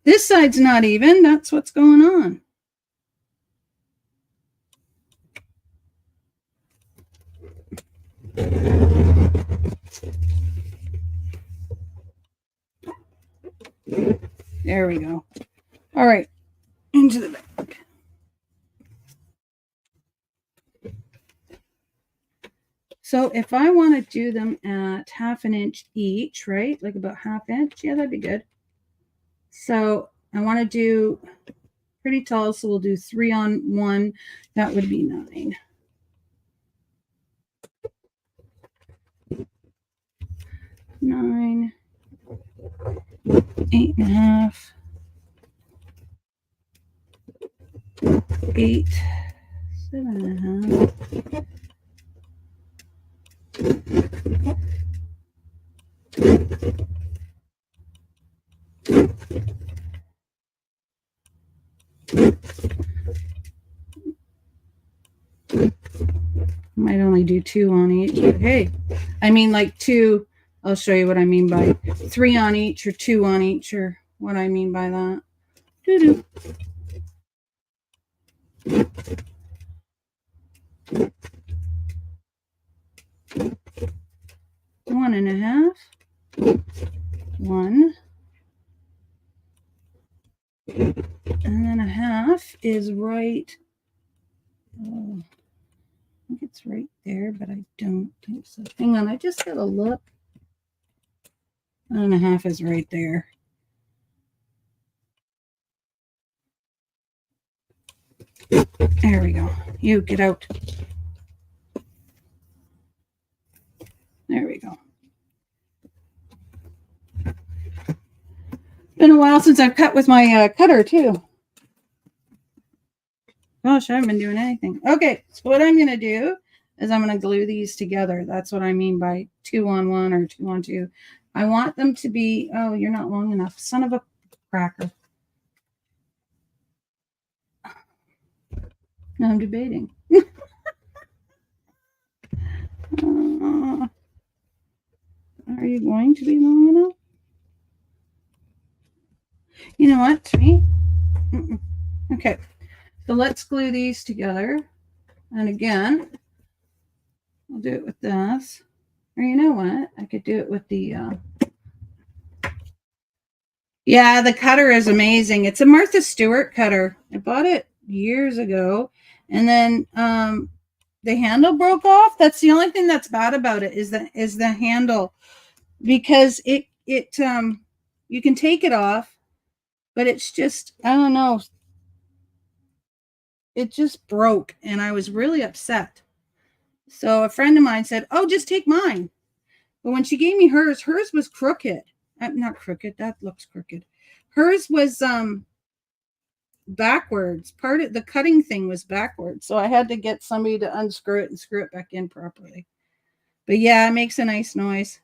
This side's not even. That's what's going on. There we go. All right. Into the back. So if I want to do them at 1/2 inch each, right? Like about 1/2 inch. Yeah, that'd be good. So I want to do pretty tall, so we'll do 3 on 1. That would be 9. 9, 8.5, 8, 7.5. Might only do 2 on each, but hey, I mean like 2. I'll show you what I mean by 3 on each or 2 on each, or what I mean by that. Doo-doo. One and a half. 1. And then 1/2 is right. I think it's right there, but I don't think so. Hang on, I just gotta look. 1.5 is right there. There we go. You get out. There we go. Been a while since I've cut with my cutter too. Gosh, I haven't been doing anything. Okay, so what I'm going to do is I'm going to glue these together. That's what I mean by 2 on 1 or 2 on 2. I want them to be, oh, you're not long enough. Son of a cracker. Now I'm debating. Are you going to be long enough? You know what, me? Okay, so let's glue these together. And again, I'll do it with this. Or you know what? I could do it with the... Yeah, the cutter is amazing. It's a Martha Stewart cutter. I bought it years ago. And then the handle broke off. That's the only thing that's bad about it is the handle. Because it you can take it off, but it's just, I don't know. It just broke and I was really upset. So a friend of mine said, "Oh, just take mine." But when she gave me hers was crooked. Not crooked. That looks crooked. Hers was backwards. Part of the cutting thing was backwards. So I had to get somebody to unscrew it and screw it back in properly. But yeah, it makes a nice noise.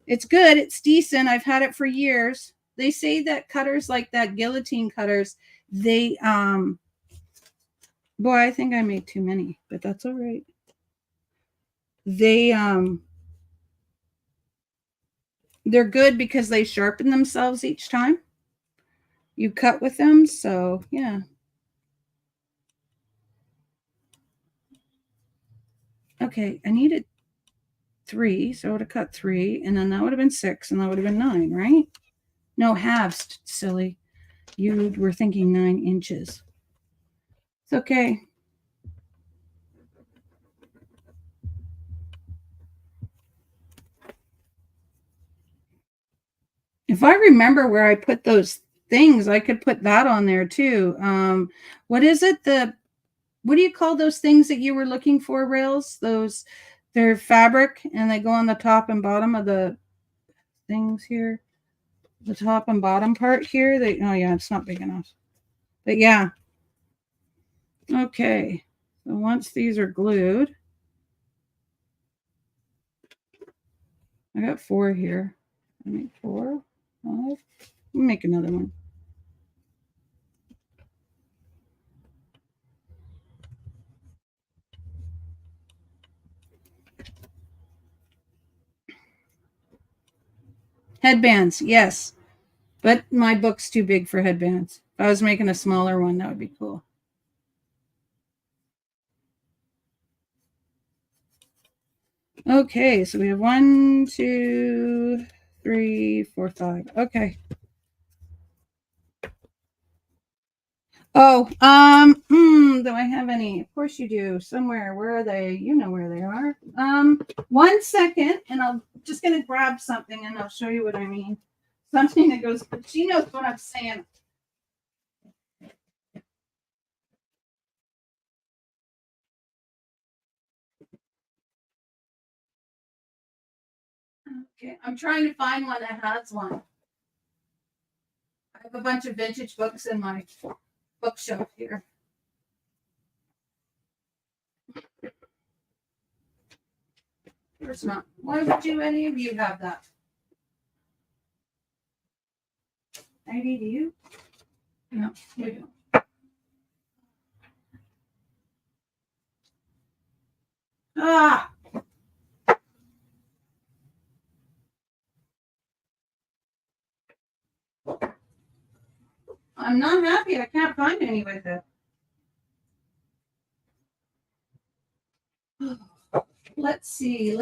It's good. It's decent. I've had it for years. They say that cutters like that, guillotine cutters, they boy, I think I made too many, but that's all right. They're good because they sharpen themselves each time you cut with them. So yeah. Okay, I needed 3, so I would have cut 3, and then that would have been 6, and that would have been 9, right? No, halves, silly. You were thinking 9 inches. It's okay. If I remember where I put those things. I could put that on there too. What is it? What do you call those things that you were looking for, Rails? They're fabric and they go on the top and bottom of the things here. The top and bottom part here. Oh yeah, it's not big enough. But yeah. Okay. So once these are glued, I got 4 here. I make 4, 5. Make another one. Headbands, yes. But my book's too big for headbands. If I was making a smaller one, that would be cool. Okay, so we have 1, 2, 3, 4, 5. Okay. Oh, do I have any? Of course you do. Somewhere. Where are they? You know where they are. 1 second, and I'm just gonna grab something and I'll show you what I mean. Something that goes, she knows what I'm saying. Okay, I'm trying to find one that has one. I have a bunch of vintage books in my bookshelf here. There's not. Why would any of you have that? Maybe do you? No, we don't. Ah! I'm not happy. I can't find any with it. Let's see.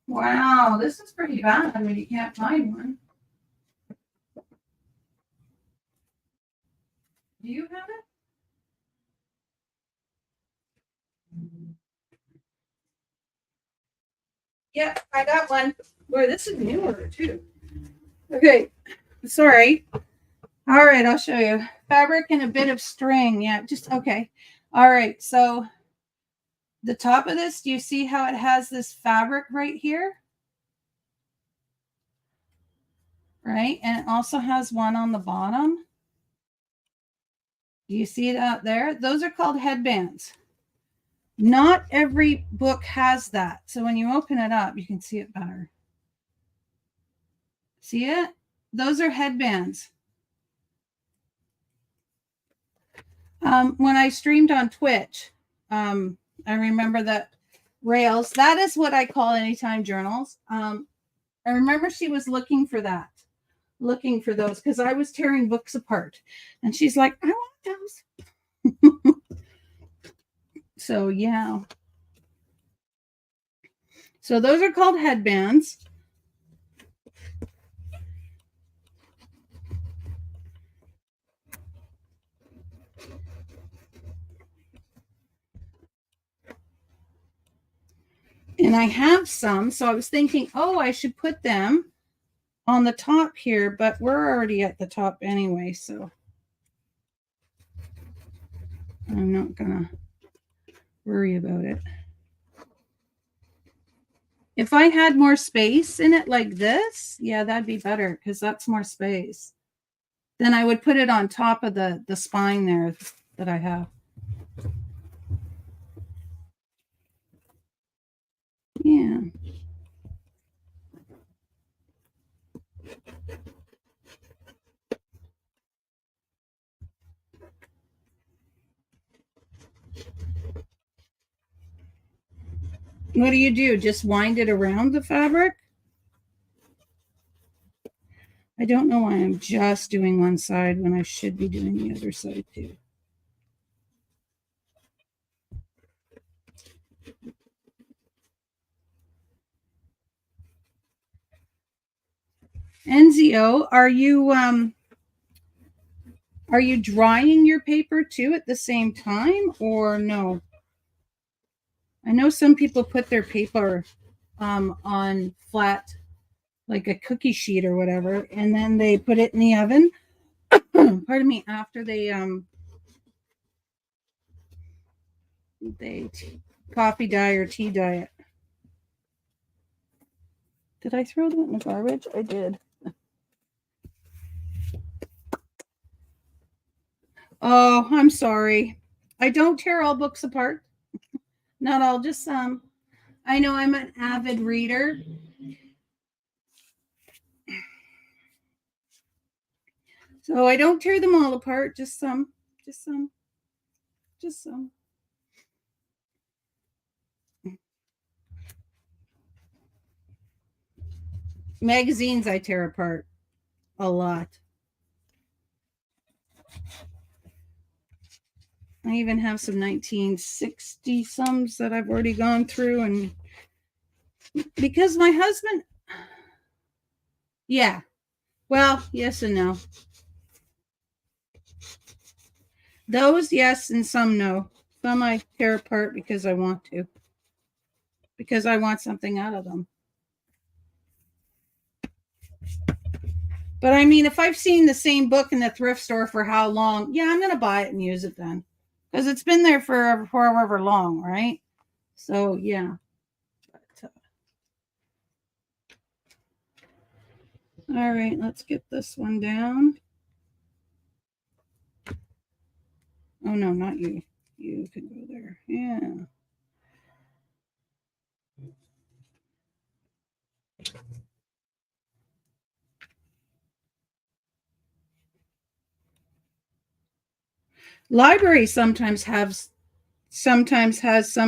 Wow, this is pretty bad when you can't find one. Do you have it? Yeah, I got one. Boy, this is newer too. Okay, sorry. All right, I'll show you. Fabric and a bit of string. Yeah, just okay. All right, so the top of this, do you see how it has this fabric right here? Right, and it also has one on the bottom. Do you see it out there? Those are called headbands. Not every book has that. So when you open it up, you can see it better. See it? Those are headbands. When I streamed on Twitch, I remember that Rails, that is what I call anytime journals. I remember she was looking for those because I was tearing books apart. And she's like, I want those. So, yeah. So those are called headbands. And I have some, so I was thinking, oh, I should put them on the top here, but we're already at the top anyway, so I'm not gonna worry about it. If I had more space in it like this, yeah, that'd be better because that's more space. Then I would put it on top of the spine there that I have. Yeah. What do? Just wind it around the fabric? I don't know why I'm just doing one side when I should be doing the other side too. Enzio, are you drying your paper too at the same time or no? I know some people put their paper on flat like a cookie sheet or whatever, and then they put it in the oven. Pardon me, after they coffee dye or tea dye it. Did I throw them in the garbage? I did. Oh, I'm sorry. I don't tear all books apart. Not all, just some. I know I'm an avid reader. So I don't tear them all apart, just some. Just some. Just some. Magazines I tear apart a lot. I even have some 1960 sums that I've already gone through, and because my husband, yeah, well, yes and no. Those, yes, and some no. Some I tear apart because I want to, because I want something out of them. But I mean, if I've seen the same book in the thrift store for how long, yeah, I'm going to buy it and use it then, because it's been there for however long, right? So, yeah. But, all right, let's get this one down. Oh, no, not you. You can go there. Yeah. Library sometimes has some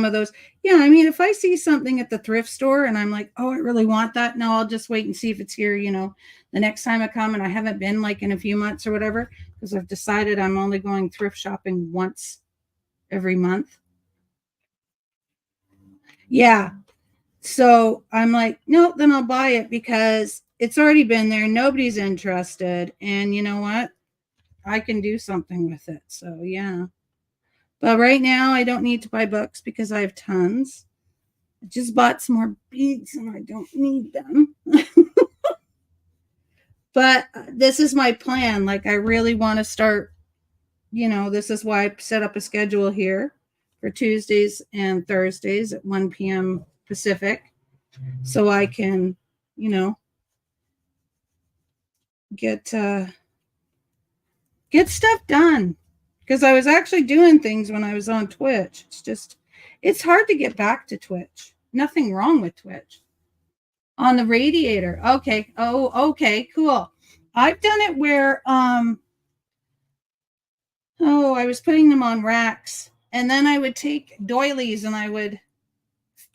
of those. Yeah, I mean, if I see something at the thrift store and I'm like, oh, I really want that, no, I'll just wait and see if it's here, the next time I come, and I haven't been like in a few months or whatever, because I've decided I'm only going thrift shopping once every month. Yeah. So I'm like, no, then I'll buy it because it's already been there. Nobody's interested. And you know what? I can do something with it. So yeah. But right now I don't need to buy books because I have tons. I just bought some more beads and I don't need them. But this is my plan. Like, I really want to start, this is why I set up a schedule here for Tuesdays and Thursdays at 1 p.m. Pacific. So I can, get stuff done. Because I was actually doing things when I was on Twitch. It's hard to get back to Twitch. Nothing wrong with Twitch. On the radiator. Okay. Oh, okay, cool. I've done it where I was putting them on racks, and then I would take doilies and I would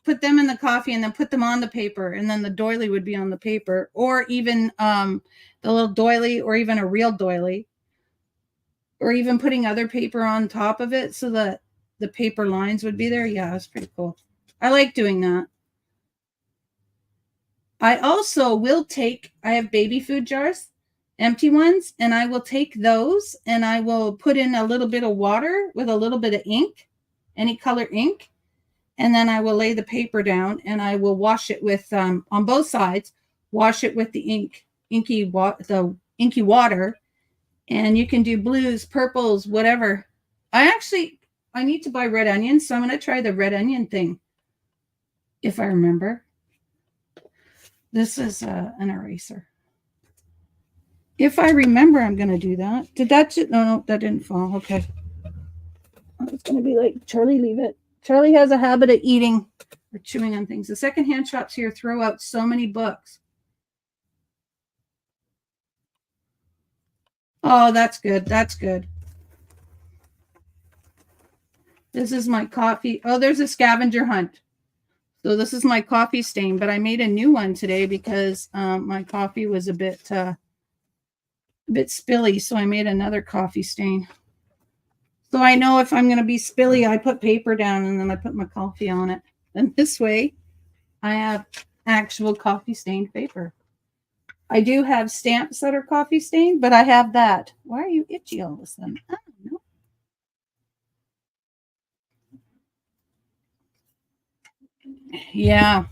put them in the coffee and then put them on the paper, and then the doily would be on the paper, or even the little doily, or even a real doily, or even putting other paper on top of it so that the paper lines would be there. Yeah, it's pretty cool. I like doing that. I also will I have baby food jars, empty ones, and I will take those and I will put in a little bit of water with a little bit of ink, any color ink, and then I will lay the paper down and I will wash it with on both sides, wash it with the inky water, and you can do blues, purples, whatever. I need to buy red onions, so I'm going to try the red onion thing if I remember. This is an eraser. If I remember, I'm going to do that. No, that didn't fall. Okay. It's going to be like, Charlie, leave it. Charlie has a habit of eating or chewing on things. The secondhand shops here throw out so many books. Oh, that's good. That's good. This is my coffee. Oh, there's a scavenger hunt. So this is my coffee stain, but I made a new one today because my coffee was a bit spilly. So I made another coffee stain. So I know if I'm going to be spilly, I put paper down and then I put my coffee on it. And this way I have actual coffee stained paper. I do have stamps that are coffee stained, but I have that. Why are you itchy all of a sudden? I don't know. Yeah.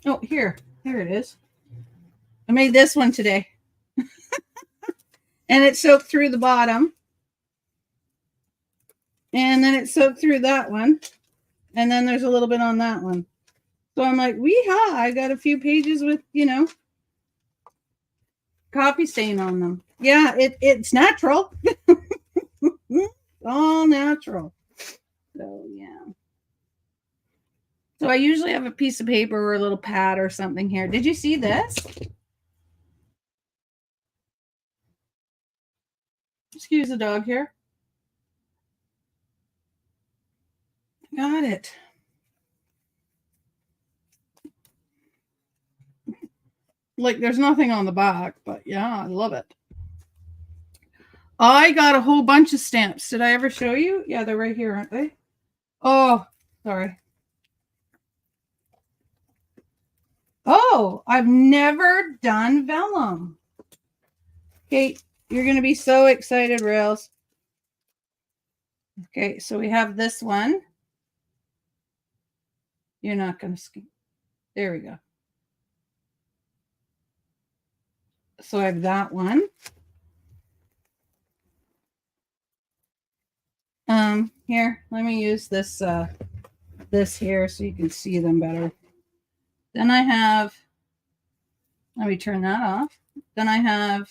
Oh, here it is. I made this one today. And it soaked through the bottom. And then it soaked through that one. And then there's a little bit on that one. So I'm like, wee-ha, I got a few pages with, coffee stain on them. Yeah, it's natural. All natural. So, yeah. So I usually have a piece of paper or a little pad or something here. Did you see this? Excuse the dog here. Got it. Like there's nothing on the back, but yeah, I love it. I got a whole bunch of stamps. Did I ever show you? Yeah, they're right here, aren't they? Oh, sorry. Oh, I've never done vellum. Okay, you're going to be so excited, Rails. Okay, so we have this one. You're not going to skip. There we go. So I have that one. Here, let me use this this here so you can see them better. Then I have, let me turn that off. Then I have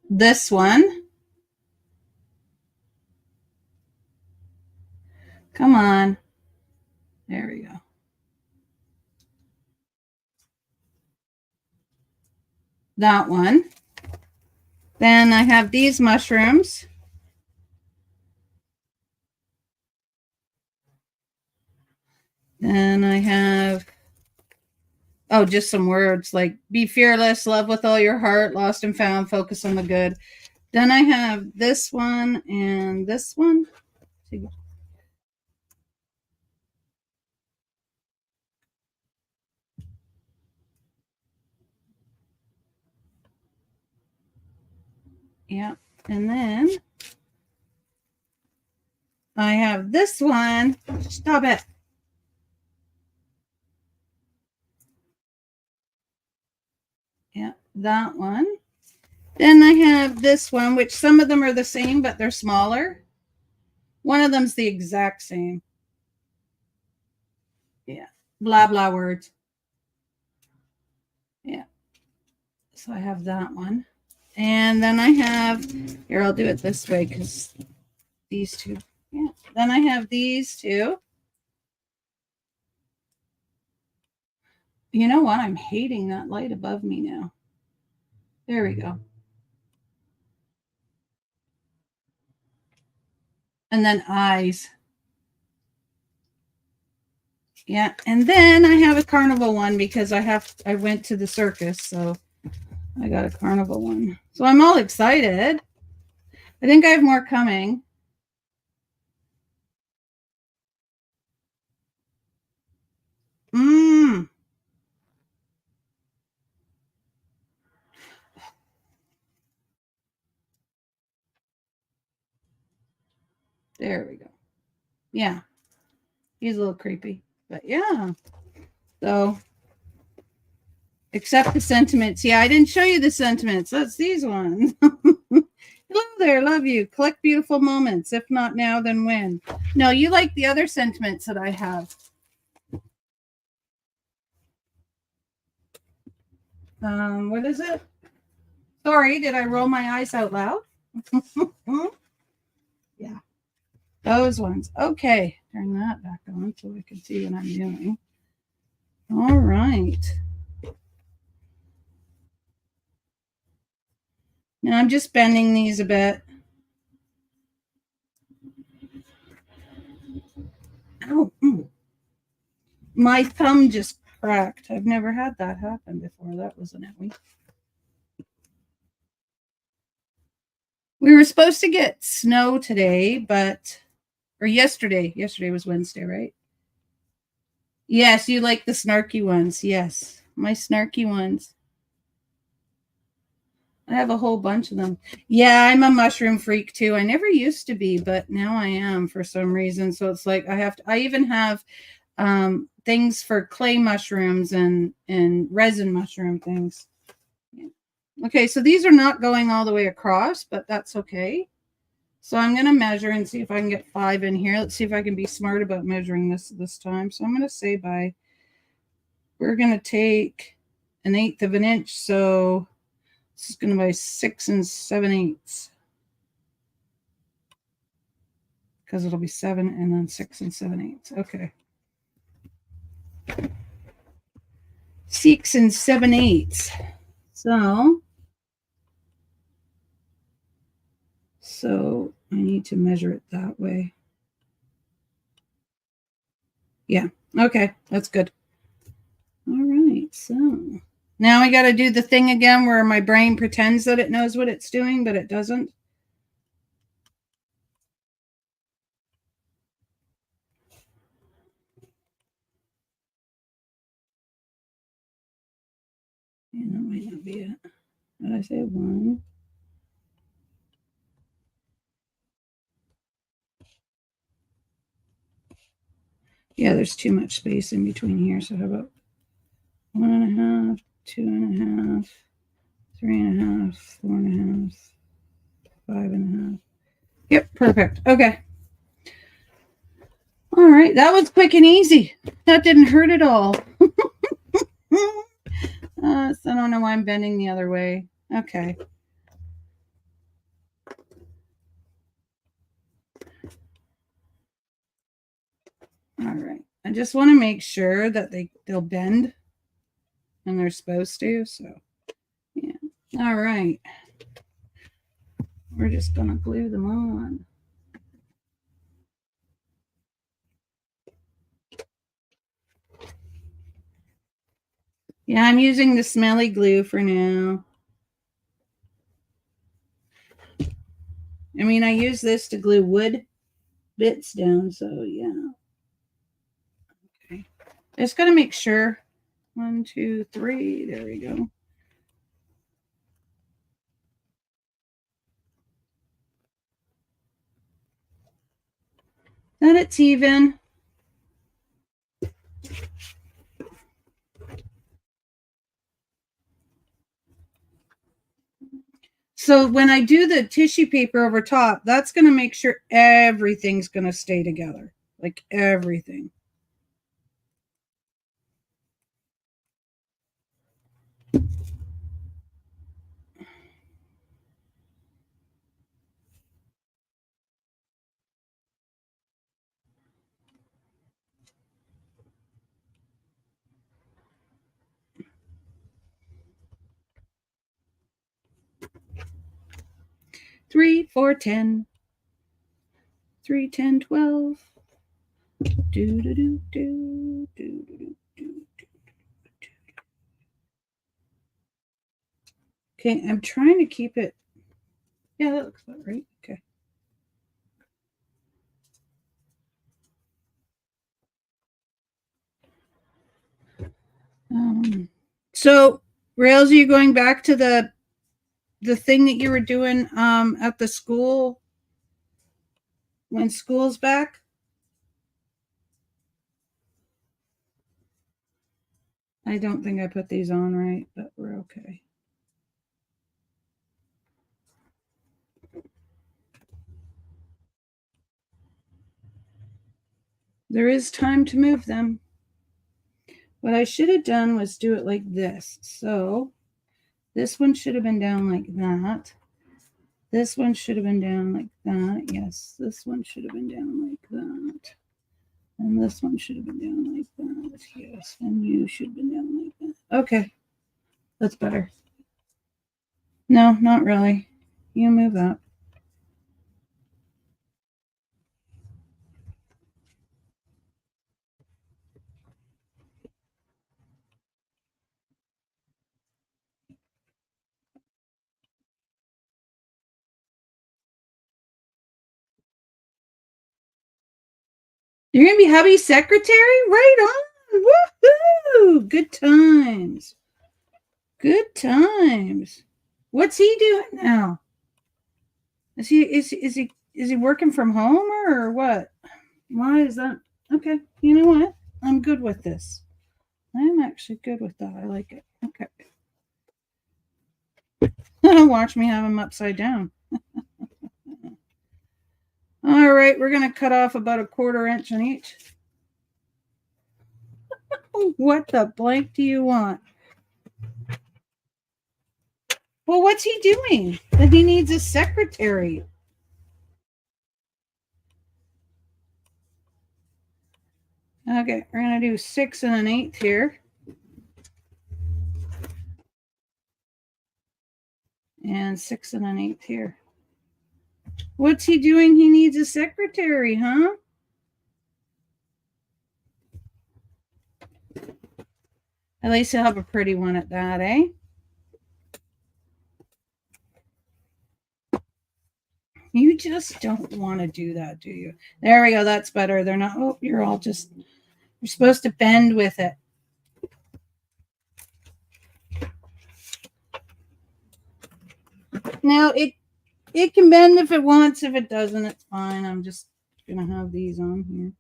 this one. Come on. There we go. That one. Then I have these mushrooms. Then I have, oh, just some words like be fearless, love with all your heart, lost and found, focus on the good. Then I have this one and this one. Yeah. And then I have this one. Stop it. Yeah, that one. Then I have this one, which some of them are the same, but they're smaller. One of them's the exact same. Yeah. Blah, blah words. Yeah. So I have that one. And then I have, here, I'll do it this way because these two. Yeah. Then I have these two. You know what? I'm hating that light above me now. There we go. And then eyes. Yeah. And then I have a carnival one because I went to the circus. So I got a carnival one. So I'm all excited. I think I have more coming. There we go. Yeah. He's a little creepy. But yeah. So accept the sentiments. Yeah, I didn't show you the sentiments. That's these ones. Hello there, love you. Collect beautiful moments. If not now, then when? No, you like the other sentiments that I have. What is it? Sorry, did I roll my eyes out loud? Yeah. Those ones. Okay. Turn that back on so I can see what I'm doing. All right. Now I'm just bending these a bit. Ow. My thumb just cracked. I've never had that happen before. That was an owie. We were supposed to get snow today, or yesterday. Yesterday was Wednesday, right? Yes, you like the snarky ones. Yes, my snarky ones. I have a whole bunch of them. Yeah, I'm a mushroom freak too. I never used to be, but now I am for some reason. So it's like I even have things for clay mushrooms and resin mushroom things. Yeah. Okay, so these are not going all the way across, but that's okay. So I'm going to measure and see if I can get 5 in here. Let's see if I can be smart about measuring this time. So I'm going to say we're going to take 1/8 of an inch. So this is going to be 6 7/8. Because it'll be 7 and then 6 7/8. Okay. 6 7/8. So I need to measure it that way. Yeah. Okay. That's good. All right. So now I got to do the thing again where my brain pretends that it knows what it's doing, but it doesn't. Yeah, that might not be it. Did I say 1? Yeah, there's too much space in between here. So how about 1.5, 2.5, 3.5, 4.5, 5.5. Yep, perfect. Okay. All right, that was quick and easy. That didn't hurt at all. So I don't know why I'm bending the other way. Okay. All right. I just want to make sure that they'll bend and they're supposed to. So, yeah. All right. We're just going to glue them on. Yeah, I'm using the smelly glue for now. I mean, I use this to glue wood bits down, so yeah. Okay. Just got to make sure. 1, 2, 3. There we go. That it's even. So when I do the tissue paper over top, that's going to make sure everything's going to stay together. Like everything. Three, 4, 10. 3, 10, 12. Do, do, do, do, do, do, do. Okay, I'm trying to keep it. Yeah, that looks about right. Okay. So, Rails, are you going back to the thing that you were doing at the school when school's back? I don't think I put these on right, but we're okay. There is time to move them. What I should have done was do it like this. So this one should have been down like that. This one should have been down like that. Yes, this one should have been down like that. And this one should have been down like that. Yes, and you should have been down like that. Okay, that's better. No, not really. You move up. You're going to be hubby's secretary? Right on. Woohoo! Good times. Good times. What's he doing now? Is he working from home or what? Why is that? Okay, you know what? I'm good with this. I'm actually good with that. I like it. Okay. Watch me have him upside down. All right, we're going to cut off about a 1/4 inch on each. What the blank do you want? Well, what's he doing? That he needs a secretary. Okay, we're going to do 6 1/8 here. And 6 1/8 here. What's he doing? He needs a secretary, huh? At least he'll have a pretty one at that, eh? You just don't want to do that, do you? There we go. That's better. They're not. Oh, you're all just. You're supposed to bend with it. Now it can bend if it wants. If it doesn't, it's fine. I'm just gonna have these on here.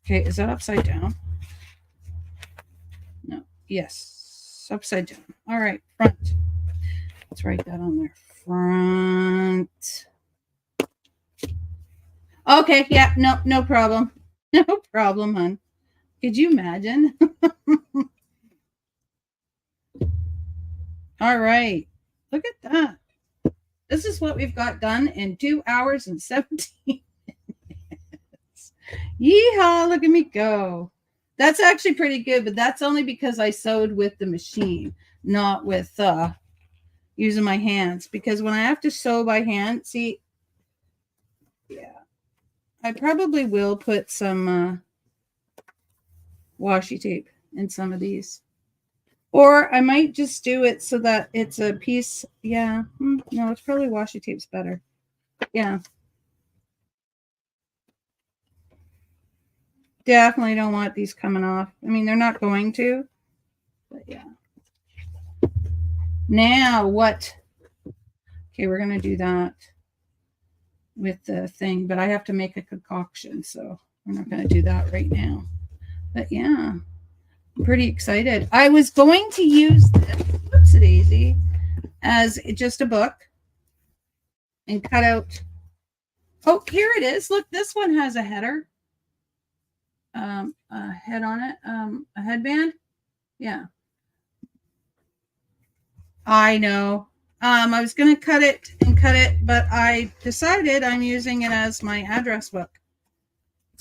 Okay, is that upside down? No. Yes, upside down. All right, front. Let's write that on there. Front. Okay, yeah, no problem. No problem, hon. Could you imagine? All right. Look at that. This is what we've got done in 2 hours and 17 minutes. Yeehaw, look at me go. That's actually pretty good, but that's only because I sewed with the machine, not with using my hands. Because when I have to sew by hand, see, yeah, I probably will put some washi tape in some of these. Or I might just do it so that it's a piece. Yeah. No, it's probably washi tape's better. Yeah. Definitely don't want these coming off. I mean, they're not going to. But yeah. Now what? Okay, we're going to do that with the thing. But I have to make a concoction. So we're not going to do that right now. But yeah. I'm pretty excited. I was going to use this, whoopsie daisy, as just a book and cut out. Oh, here it is. Look, this one has a header, a head on it, a headband. Yeah, I know. I was going to cut it, but I decided I'm using it as my address book.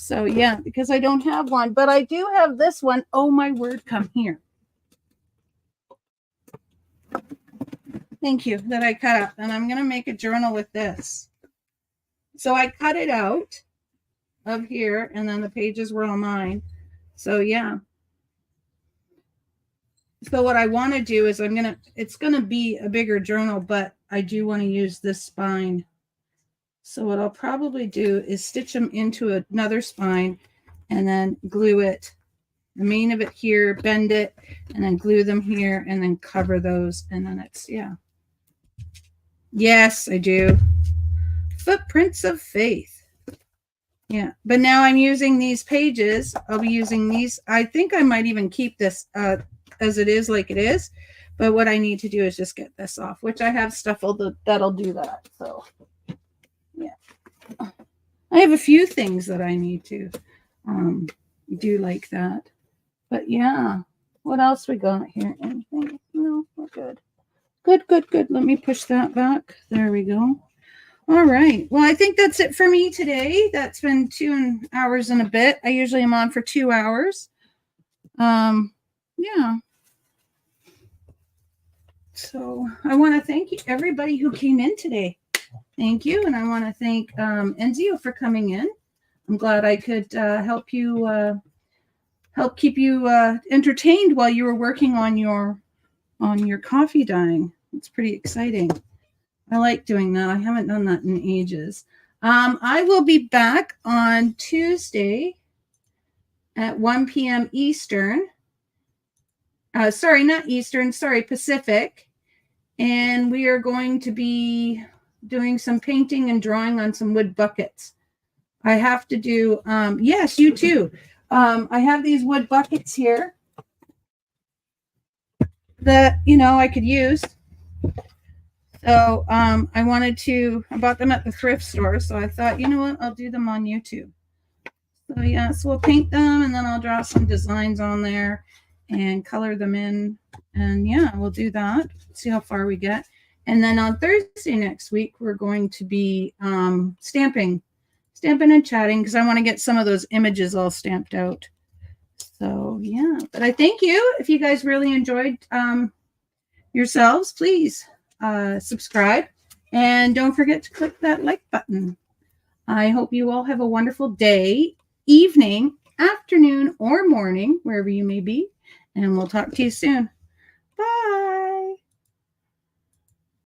So yeah, because I don't have one, but I do have this one. Oh my word, come here. Thank you, that I cut up, and I'm going to make a journal with this. So I cut it out of here, and then the pages were all mine. So yeah. So what I want to do is it's going to be a bigger journal, but I do want to use this spine. So what I'll probably do is stitch them into another spine and then glue it, the main of it here, bend it, and then glue them here and then cover those. And then it's, yeah. Yes, I do. Footprints of Faith. Yeah, but now I'm using these pages. I'll be using these. I think I might even keep this as it is, like it is. But what I need to do is just get this off, which I have stuff that'll do that. So, yeah. I have a few things that I need to do like that. But, yeah. What else we got here? Anything? No, we're good. Good. Let me push that back. There we go. All right. Well, I think that's it for me today. That's been 2 hours and a bit. I usually am on for 2 hours. Yeah. So I want to thank you, everybody who came in today. Thank you. And I want to thank Enzio for coming in. I'm glad I could help keep you entertained while you were working on your coffee dyeing. It's pretty exciting. I like doing that. I haven't done that in ages. I will be back on Tuesday at 1 p.m. Eastern. Sorry, not Eastern, sorry, Pacific. And we are going to be doing some painting and drawing on some wood buckets. I have to do, yes, you too. I have these wood buckets here that, you know, I could use. So I bought them at the thrift store. So I thought, you know what, I'll do them on YouTube. So yeah, so we'll paint them and then I'll draw some designs on there and color them in. And yeah, we'll do that. See how far we get. And then on Thursday next week, we're going to be stamping and chatting because I want to get some of those images all stamped out. So yeah, but I thank you. If you guys really enjoyed yourselves, please subscribe and don't forget to click that like button. I hope you all have a wonderful day, evening, afternoon, or morning, wherever you may be, and we'll talk to you soon. Bye.